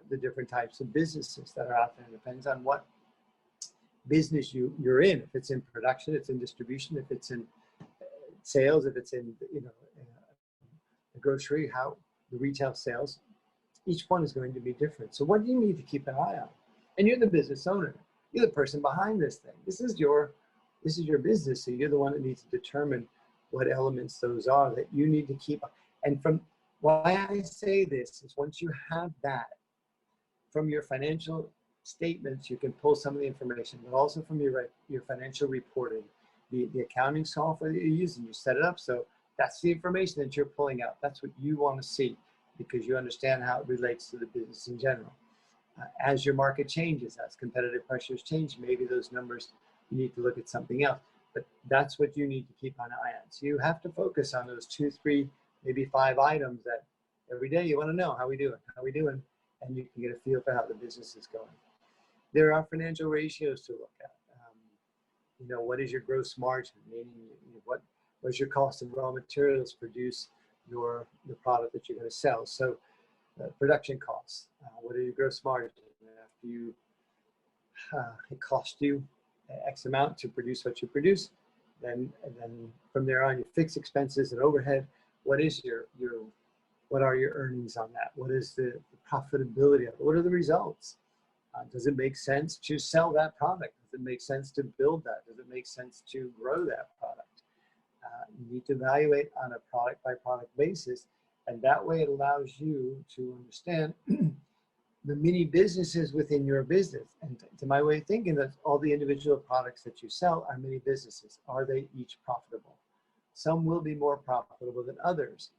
the different types of businesses that are out there. It depends on what business you're in. If it's in production, it's in distribution. If it's in sales, if it's in the grocery, how the retail sales, each one is going to be different. So what do you need to keep an eye on? And you're the business owner. You're the person behind this thing. This is your business. So you're the one that needs to determine what elements those are that you need to keep. And from why I say this is, once you have that from your financial statements, you can pull some of the information, but also from your financial reporting, the accounting software that you're using, you set it up. So that's the information that you're pulling out. That's what you want to see, because you understand how it relates to the business in general. As your market changes, as competitive pressures change, maybe those numbers, you need to look at something else. But that's what you need to keep an eye on. So you have to focus on those 2, 3, maybe 5 items that every day you want to know, how we doing, and you can get a feel for how the business is going. There are financial ratios to look at. What is your gross margin? Meaning, what's your cost of raw materials to produce the product that you're going to sell? So production costs. What are your gross margin? After it cost you X amount to produce what you produce, and then from there on, your fixed expenses and overhead. What are your earnings on that? What is the profitability of it? What are the results? Does it make sense to sell that product? Does it make sense to build that? Does it make sense to grow that product? You need to evaluate on a product by product basis, and that way it allows you to understand the mini businesses within your business. And to my way of thinking, that all the individual products that you sell are mini businesses. Are they each profitable? Some will be more profitable than others,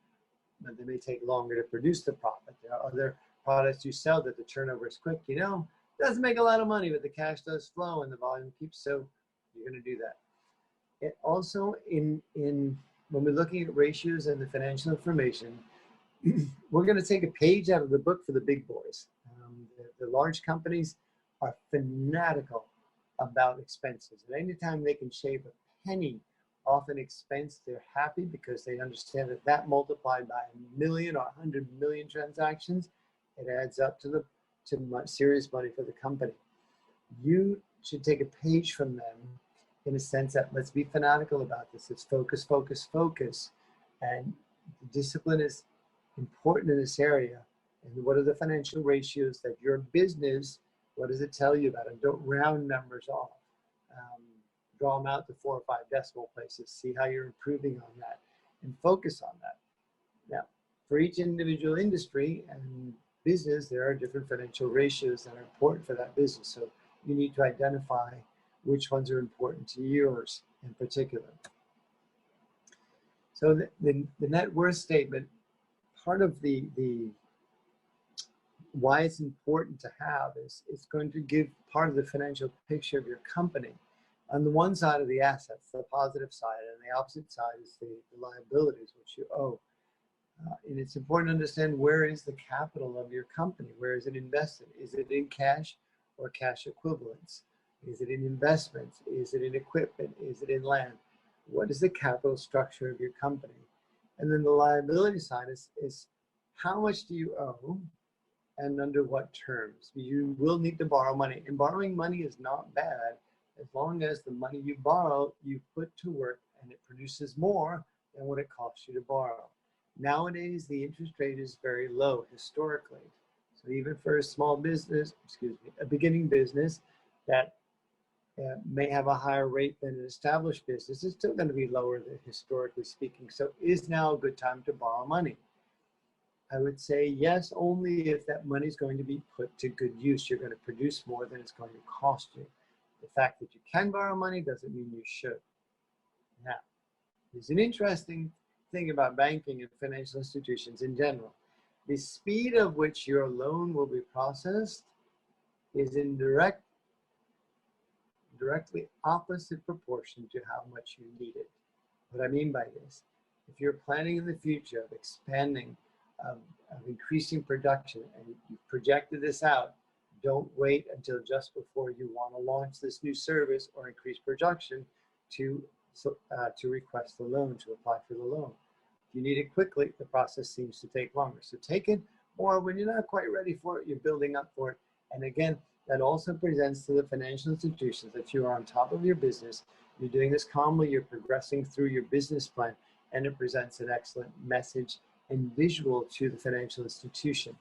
but they may take longer to produce the profit. There are other products you sell that the turnover is quick. Doesn't make a lot of money, but the cash does flow and the volume keeps, so you're going to do that. It also, when we're looking at ratios and the financial information, we're going to take a page out of the book for the big boys. The large companies are fanatical about expenses. And anytime they can shave a penny off an expense, they're happy, because they understand that multiplied by 1 million or 100 million transactions, it adds up to serious money for the company. You should take a page from them, in a sense that, let's be fanatical about this. It's focus, focus, focus. And discipline is important in this area. And what are the financial ratios that your business, what does it tell you about it? Don't round numbers off. Draw them out to 4 or 5 decimal places. See how you're improving on that and focus on that. Now, for each individual industry and business, there are different financial ratios that are important for that business. So you need to identify which ones are important to yours in particular. So the net worth statement, part of the why it's important to have is it's going to give part of the financial picture of your company. On the one side of the assets, the positive side, and the opposite side is the liabilities, which you owe. And it's important to understand, where is the capital of your company? Where is it invested? Is it in cash or cash equivalents? Is it in investments? Is it in equipment? Is it in land? What is the capital structure of your company? And then the liability side is how much do you owe and under what terms? You will need to borrow money. And borrowing money is not bad, as long as the money you borrow, you put to work and it produces more than what it costs you to borrow. Nowadays, the interest rate is very low historically. So even for a small business, a beginning business that may have a higher rate than an established business, it's still going to be lower than historically speaking. So is now a good time to borrow money? I would say yes, only if that money is going to be put to good use. You're going to produce more than it's going to cost you. The fact that you can borrow money doesn't mean you should. Now, there's an interesting thing about banking and financial institutions in general. The speed of which your loan will be processed is in directly opposite proportion to how much you need it. What I mean by this, if you're planning in the future of expanding, of increasing production, and you've projected this out, don't wait until just before you want to launch this new service or increase production to request the loan, to apply for the loan. If you need it quickly, the process seems to take longer. So take it, or when you're not quite ready for it, you're building up for it. And again, that also presents to the financial institutions that you are on top of your business. You're doing this calmly, you're progressing through your business plan, and it presents an excellent message and visual to the financial institution.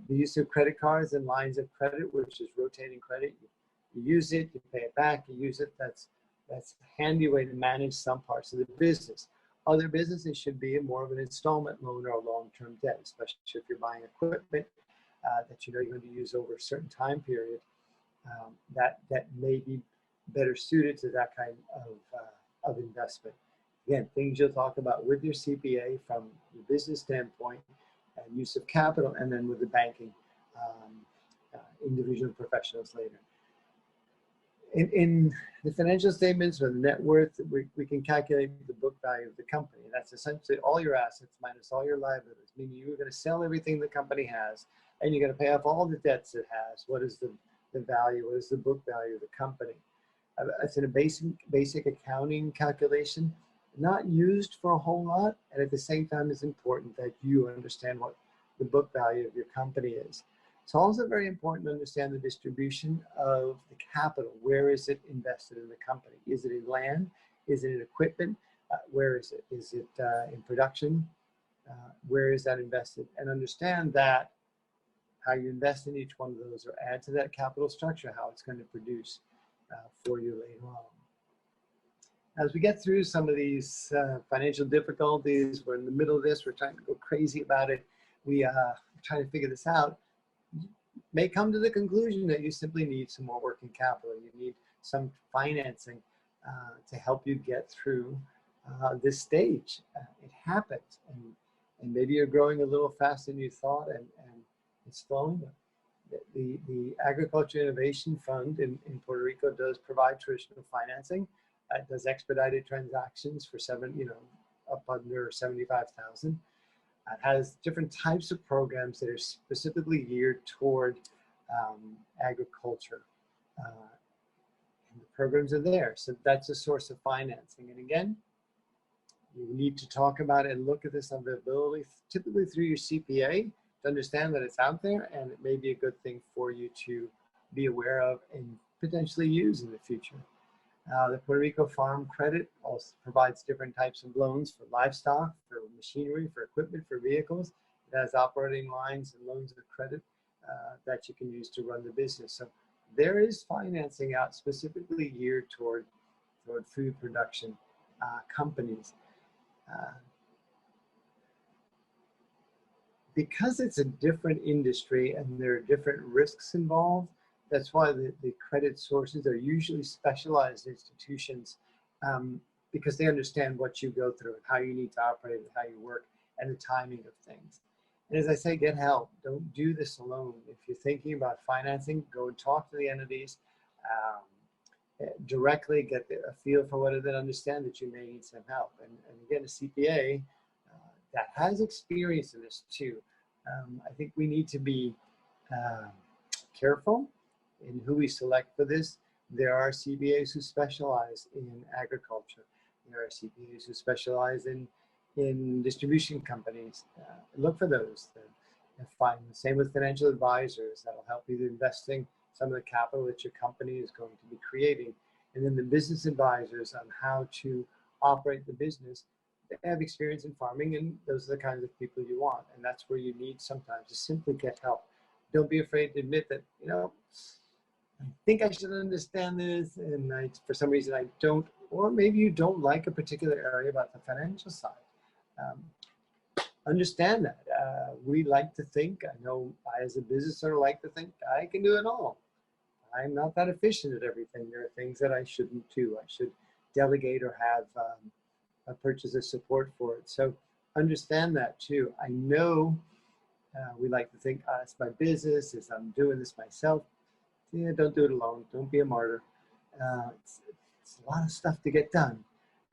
The use of credit cards and lines of credit, which is rotating credit, you use it, you pay it back, you use it. That's a handy way to manage some parts of the business. Other businesses should be more of an installment loan or a long-term debt, especially if you're buying equipment that you know you're going to use over a certain time period. That may be better suited to that kind of investment. Again, things you'll talk about with your CPA from the business standpoint, and use of capital, and then with the banking individual professionals later. In the financial statements or the net worth, we can calculate the book value of the company. That's essentially all your assets minus all your liabilities, meaning you're going to sell everything the company has, and you're going to pay off all the debts it has. What is the value? What is the book value of the company? It's in a basic accounting calculation, not used for a whole lot, and at the same time it's important that you understand what the book value of your company is. It's also very important to understand the distribution of the capital. Where is it invested in the company? Is it in land? Is it in equipment? Where is it? Is it in production? Where is that invested? And understand that how you invest in each one of those or add to that capital structure, how it's going to produce for you later on. As we get through some of these financial difficulties, we're in the middle of this, we're trying to go crazy about it, we're trying to figure this out, you may come to the conclusion that you simply need some more working capital. You need some financing to help you get through this stage. It happens, and maybe you're growing a little faster than you thought, and it's slowing. The Agriculture Innovation Fund in Puerto Rico does provide traditional financing. It does expedited transactions for up under 75,000. It has different types of programs that are specifically geared toward agriculture. And the programs are there, so that's a source of financing. And again, you need to talk about it and look at this availability, typically through your CPA, to understand that it's out there, and it may be a good thing for you to be aware of and potentially use in the future. The Puerto Rico Farm Credit also provides different types of loans for livestock, for machinery, for equipment, for vehicles. It has operating lines and loans of credit that you can use to run the business. So there is financing out specifically geared toward food production companies. Because it's a different industry and there are different risks involved, that's why the credit sources are usually specialized institutions, because they understand what you go through and how you need to operate and how you work and the timing of things. And as I say, get help. Don't do this alone. If you're thinking about financing, go and talk to the entities directly, get a feel for what it is, understand that you may need some help. And again, a CPA that has experience in this too. I think we need to be careful in who we select for this. There are CPAs who specialize in agriculture. There are CPAs who specialize in distribution companies. Look for those. Find the same with financial advisors. That'll help you with investing some of the capital that your company is going to be creating. And then the business advisors on how to operate the business. They have experience in farming, and those are the kinds of people you want. And that's where you need sometimes to simply get help. Don't be afraid to admit that, I think I should understand this, and for some reason I don't, or maybe you don't like a particular area about the financial side. Understand that. We like to think, I know I as a business owner like to think I can do it all. I'm not that efficient at everything. There are things that I shouldn't do. I should delegate or have a purchaser support for it. So understand that too. I know we like to think, it's my business, I'm doing this myself. Yeah, don't do it alone. Don't be a martyr. It's a lot of stuff to get done.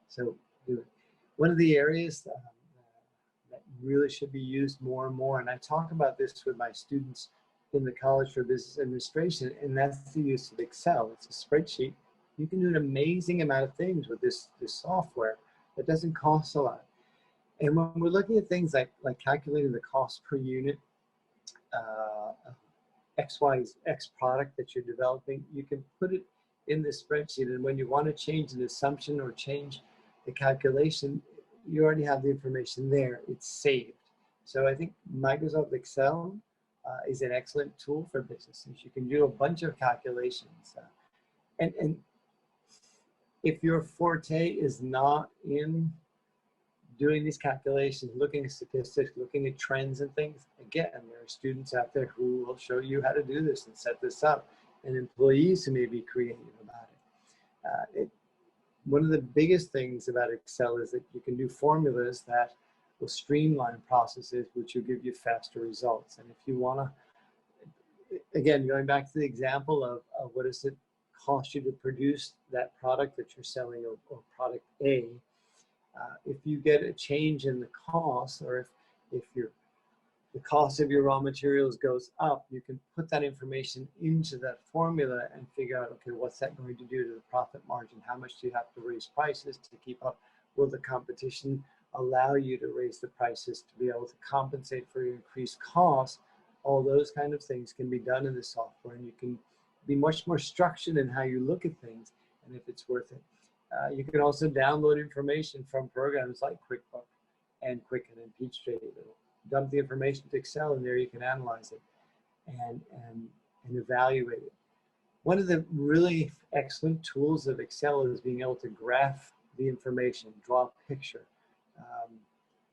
So do it. One of the areas that really should be used more and more, and I talk about this with my students in the College for Business Administration, and that's the use of Excel. It's a spreadsheet. You can do an amazing amount of things with this software that doesn't cost a lot. And when we're looking at things like calculating the cost per unit, X product that you're developing, you can put it in this spreadsheet, and when you want to change an assumption or change the calculation, you already have the information there. It's saved. So I think Microsoft Excel is an excellent tool for businesses. You can do a bunch of calculations. And if your forte is not in doing these calculations, looking at statistics, looking at trends and things, again, there are students out there who will show you how to do this and set this up, and employees who may be creative about it. One of the biggest things about Excel is that you can do formulas that will streamline processes, which will give you faster results. And if you want to, again, going back to the example of what does it cost you to produce that product that you're selling, or product A, if you get a change in the cost, or if the cost of your raw materials goes up, you can put that information into that formula and figure out, okay, what's that going to do to the profit margin? How much do you have to raise prices to keep up? Will the competition allow you to raise the prices to be able to compensate for your increased costs? All those kind of things can be done in the software, and you can be much more structured in how you look at things and if it's worth it. You can also download information from programs like QuickBooks and Quicken and Peachtree. It'll dump the information to Excel, and there you can analyze it and evaluate it. One of the really excellent tools of Excel is being able to graph the information, draw a picture.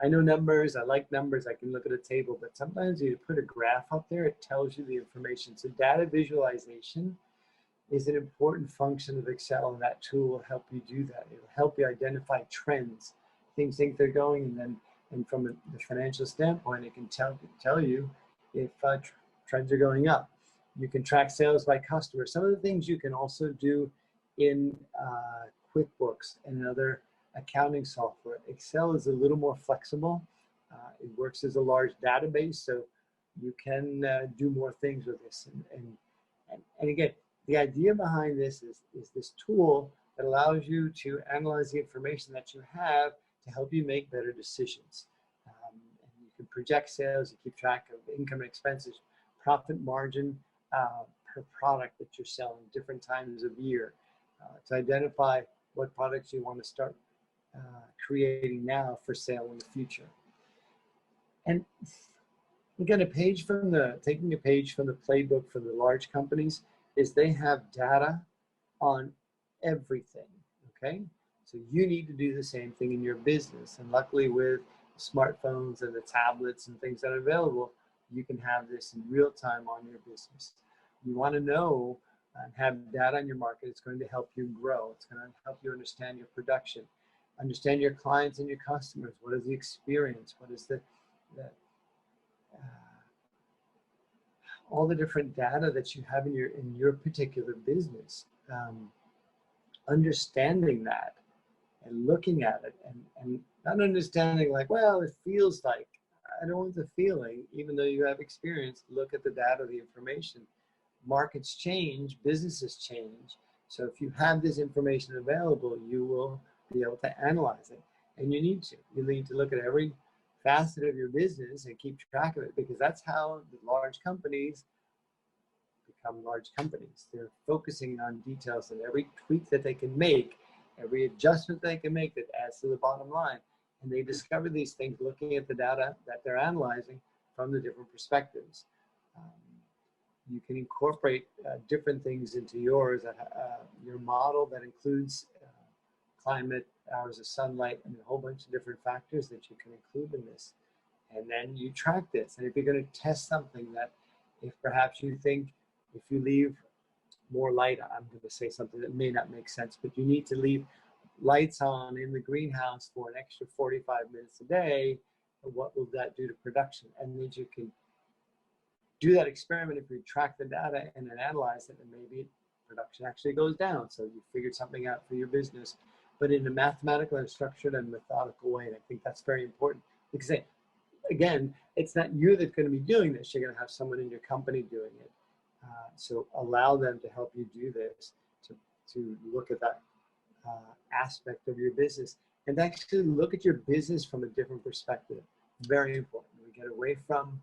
I know numbers, I like numbers, I can look at a table, but sometimes you put a graph up there, it tells you the information. So data visualization is an important function of Excel, and that tool will help you do that. It'll help you identify trends, things they're going, and from the financial standpoint, it can tell you if trends are going up. You can track sales by customer. Some of the things you can also do in QuickBooks and other accounting software. Excel is a little more flexible. It works as a large database, so you can do more things with this. And again, the idea behind this is this tool that allows you to analyze the information that you have to help you make better decisions. And you can project sales, you keep track of income and expenses, profit margin per product that you're selling, different times of year, to identify what products you want to start creating now for sale in the future. And again, taking a page from the playbook for the large companies is they have data on everything, okay? So you need to do the same thing in your business. And luckily with smartphones and the tablets and things that are available, you can have this in real time on your business. You want to know and have data on your market. It's going to help you grow. It's going to help you understand your production, understand your clients and your customers. What is the experience? What is all the different data that you have in your particular business. Understanding that and looking at it and not understanding like, well, it feels like, I don't want the feeling, even though you have experience. Look at the data, the information. Markets change, businesses change. So if you have this information available, you will be able to analyze it. And you need to. You need to look at every facet of your business and keep track of it, because that's how the large companies become large companies. They're focusing on details, and every tweak that they can make, every adjustment they can make that adds to the bottom line. And they discover these things looking at the data that they're analyzing from the different perspectives. You can incorporate different things into your model that includes climate, hours of sunlight, and a whole bunch of different factors that you can include in this. And then you track this. And if you're going to test something that, if perhaps you think if you leave more light, I'm going to say something that may not make sense, but you need to leave lights on in the greenhouse for an extra 45 minutes a day, what will that do to production? And then you can do that experiment if you track the data and then analyze it, and maybe production actually goes down. So you figured something out for your business, but in a mathematical and structured and methodical way. And I think that's very important because, again, it's not you that's going to be doing this. You're going to have someone in your company doing it. So allow them to help you do this, to look at that aspect of your business and actually look at your business from a different perspective. Very important. We get away from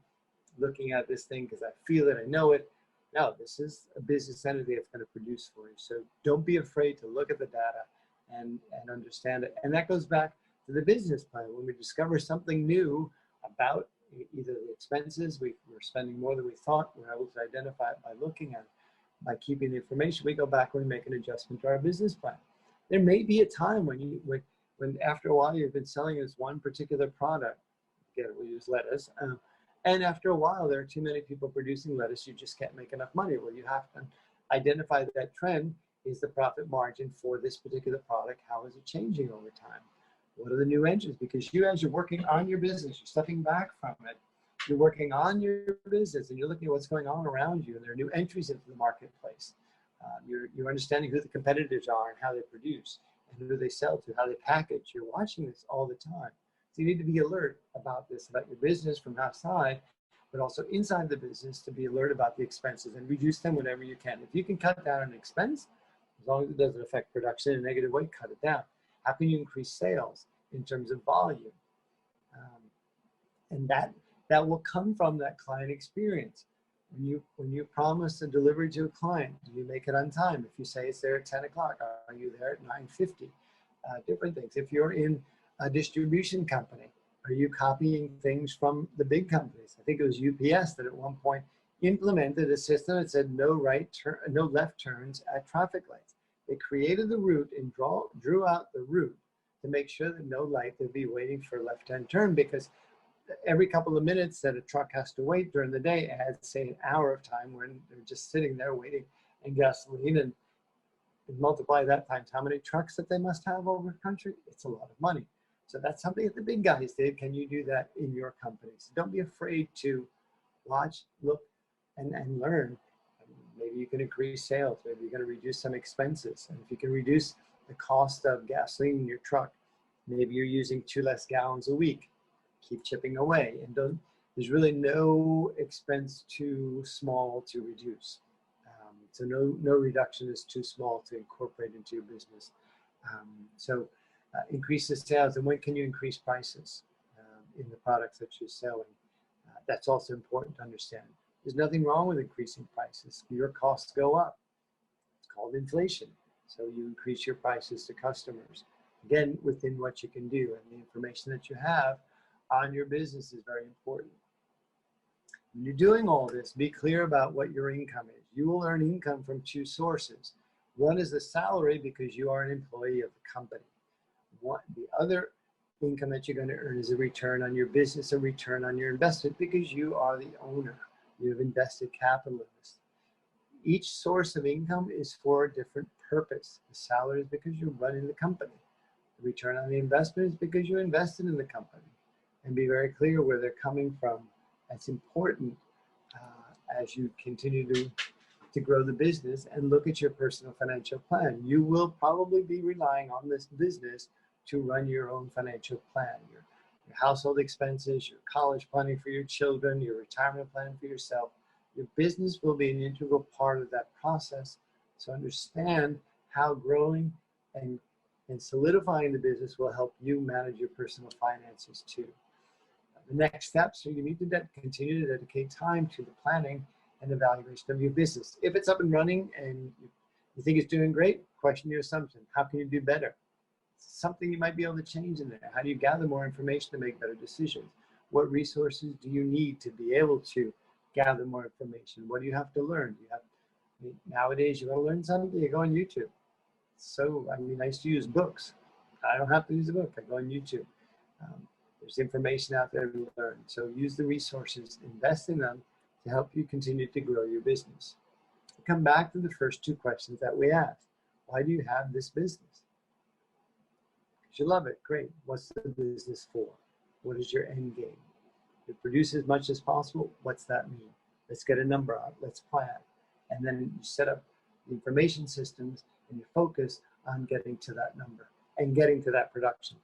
looking at this thing because I feel it, I know it. No, this is a business entity that's going to produce for you. So don't be afraid to look at the data and understand it. And that goes back to the business plan. When we discover something new about either the expenses, we're spending more than we thought, we're able to identify it by looking at it. By keeping the information, we go back and we make an adjustment to our business plan. There may be a time when after a while you've been selling this one particular product. Again, we use lettuce. And after a while, there are too many people producing lettuce. You just can't make enough money. Well, you have to identify that trend. Is the profit margin for this particular product? How is it changing over time? What are the new engines? Because you, as you're working on your business, you're stepping back from it. You're working on your business and you're looking at what's going on around you. And there are new entries into the marketplace. You're understanding who the competitors are and how they produce and who they sell to, how they package. You're watching this all the time. So you need to be alert about this, about your business from outside, but also inside the business to be alert about the expenses and reduce them whenever you can. If you can cut down an expense, as long as it doesn't affect production in a negative way, cut it down. How can you increase sales in terms of volume? And that will come from that client experience. When you promise a delivery to a client, do you make it on time? If you say it's there at 10 o'clock, are you there at 9:50? Different things. If you're in a distribution company, are you copying things from the big companies? I think it was UPS that at one point implemented a system that said no left turns at traffic lights. They created the route and drew out the route to make sure that no light would be waiting for a left-hand turn, because every couple of minutes that a truck has to wait during the day adds, say, an hour of time when they're just sitting there waiting in gasoline, and multiply that times how many trucks that they must have over the country. It's a lot of money. So that's something that the big guys did. Can you do that in your company? So don't be afraid to watch, look, and learn. Maybe you can increase sales. Maybe you're going to reduce some expenses. And if you can reduce the cost of gasoline in your truck, maybe you're using 2 less gallons a week. Keep chipping away. And there's really no expense too small to reduce. So no reduction is too small to incorporate into your business. Increase the sales. And when can you increase prices in the products that you're selling? That's also important to understand. There's nothing wrong with increasing prices. Your costs go up. It's called inflation. So you increase your prices to customers. Again, within what you can do. And the information that you have on your business is very important. When you're doing all this, be clear about what your income is. You will earn income from 2 sources. One is the salary, because you are an employee of the company. The other income that you're going to earn is a return on your business, a return on your investment, because you are the owner. You have invested capital in this. Each source of income is for a different purpose. The salary is because you're running the company. The return on the investment is because you invested in the company. And be very clear where they're coming from. That's important as you continue to grow the business and look at your personal financial plan. You will probably be relying on this business to run your own financial plan, your household expenses, your college planning for your children, your retirement plan for yourself. Your business will be an integral part of that process. So understand how growing and solidifying the business will help you manage your personal finances too. The next steps, so you need to continue to dedicate time to the planning and evaluation of your business. If it's up and running and you think it's doing great, question your assumption. How can you do better? Something you might be able to change in there. How do you gather more information to make better decisions? What resources do you need to be able to gather more information? What do you have to learn? Nowadays, you want to learn something, you go on YouTube. So, I used to use books. I don't have to use a book. I go on YouTube. There's information out there to learn. So use the resources, invest in them to help you continue to grow your business. We'll come back to the first 2 questions that we asked. Why do you have this business? You love it, great. What's the business for? What is your end game? To produce as much as possible, what's that mean? Let's get a number out, let's plan. And then you set up the information systems and you focus on getting to that number and getting to that production.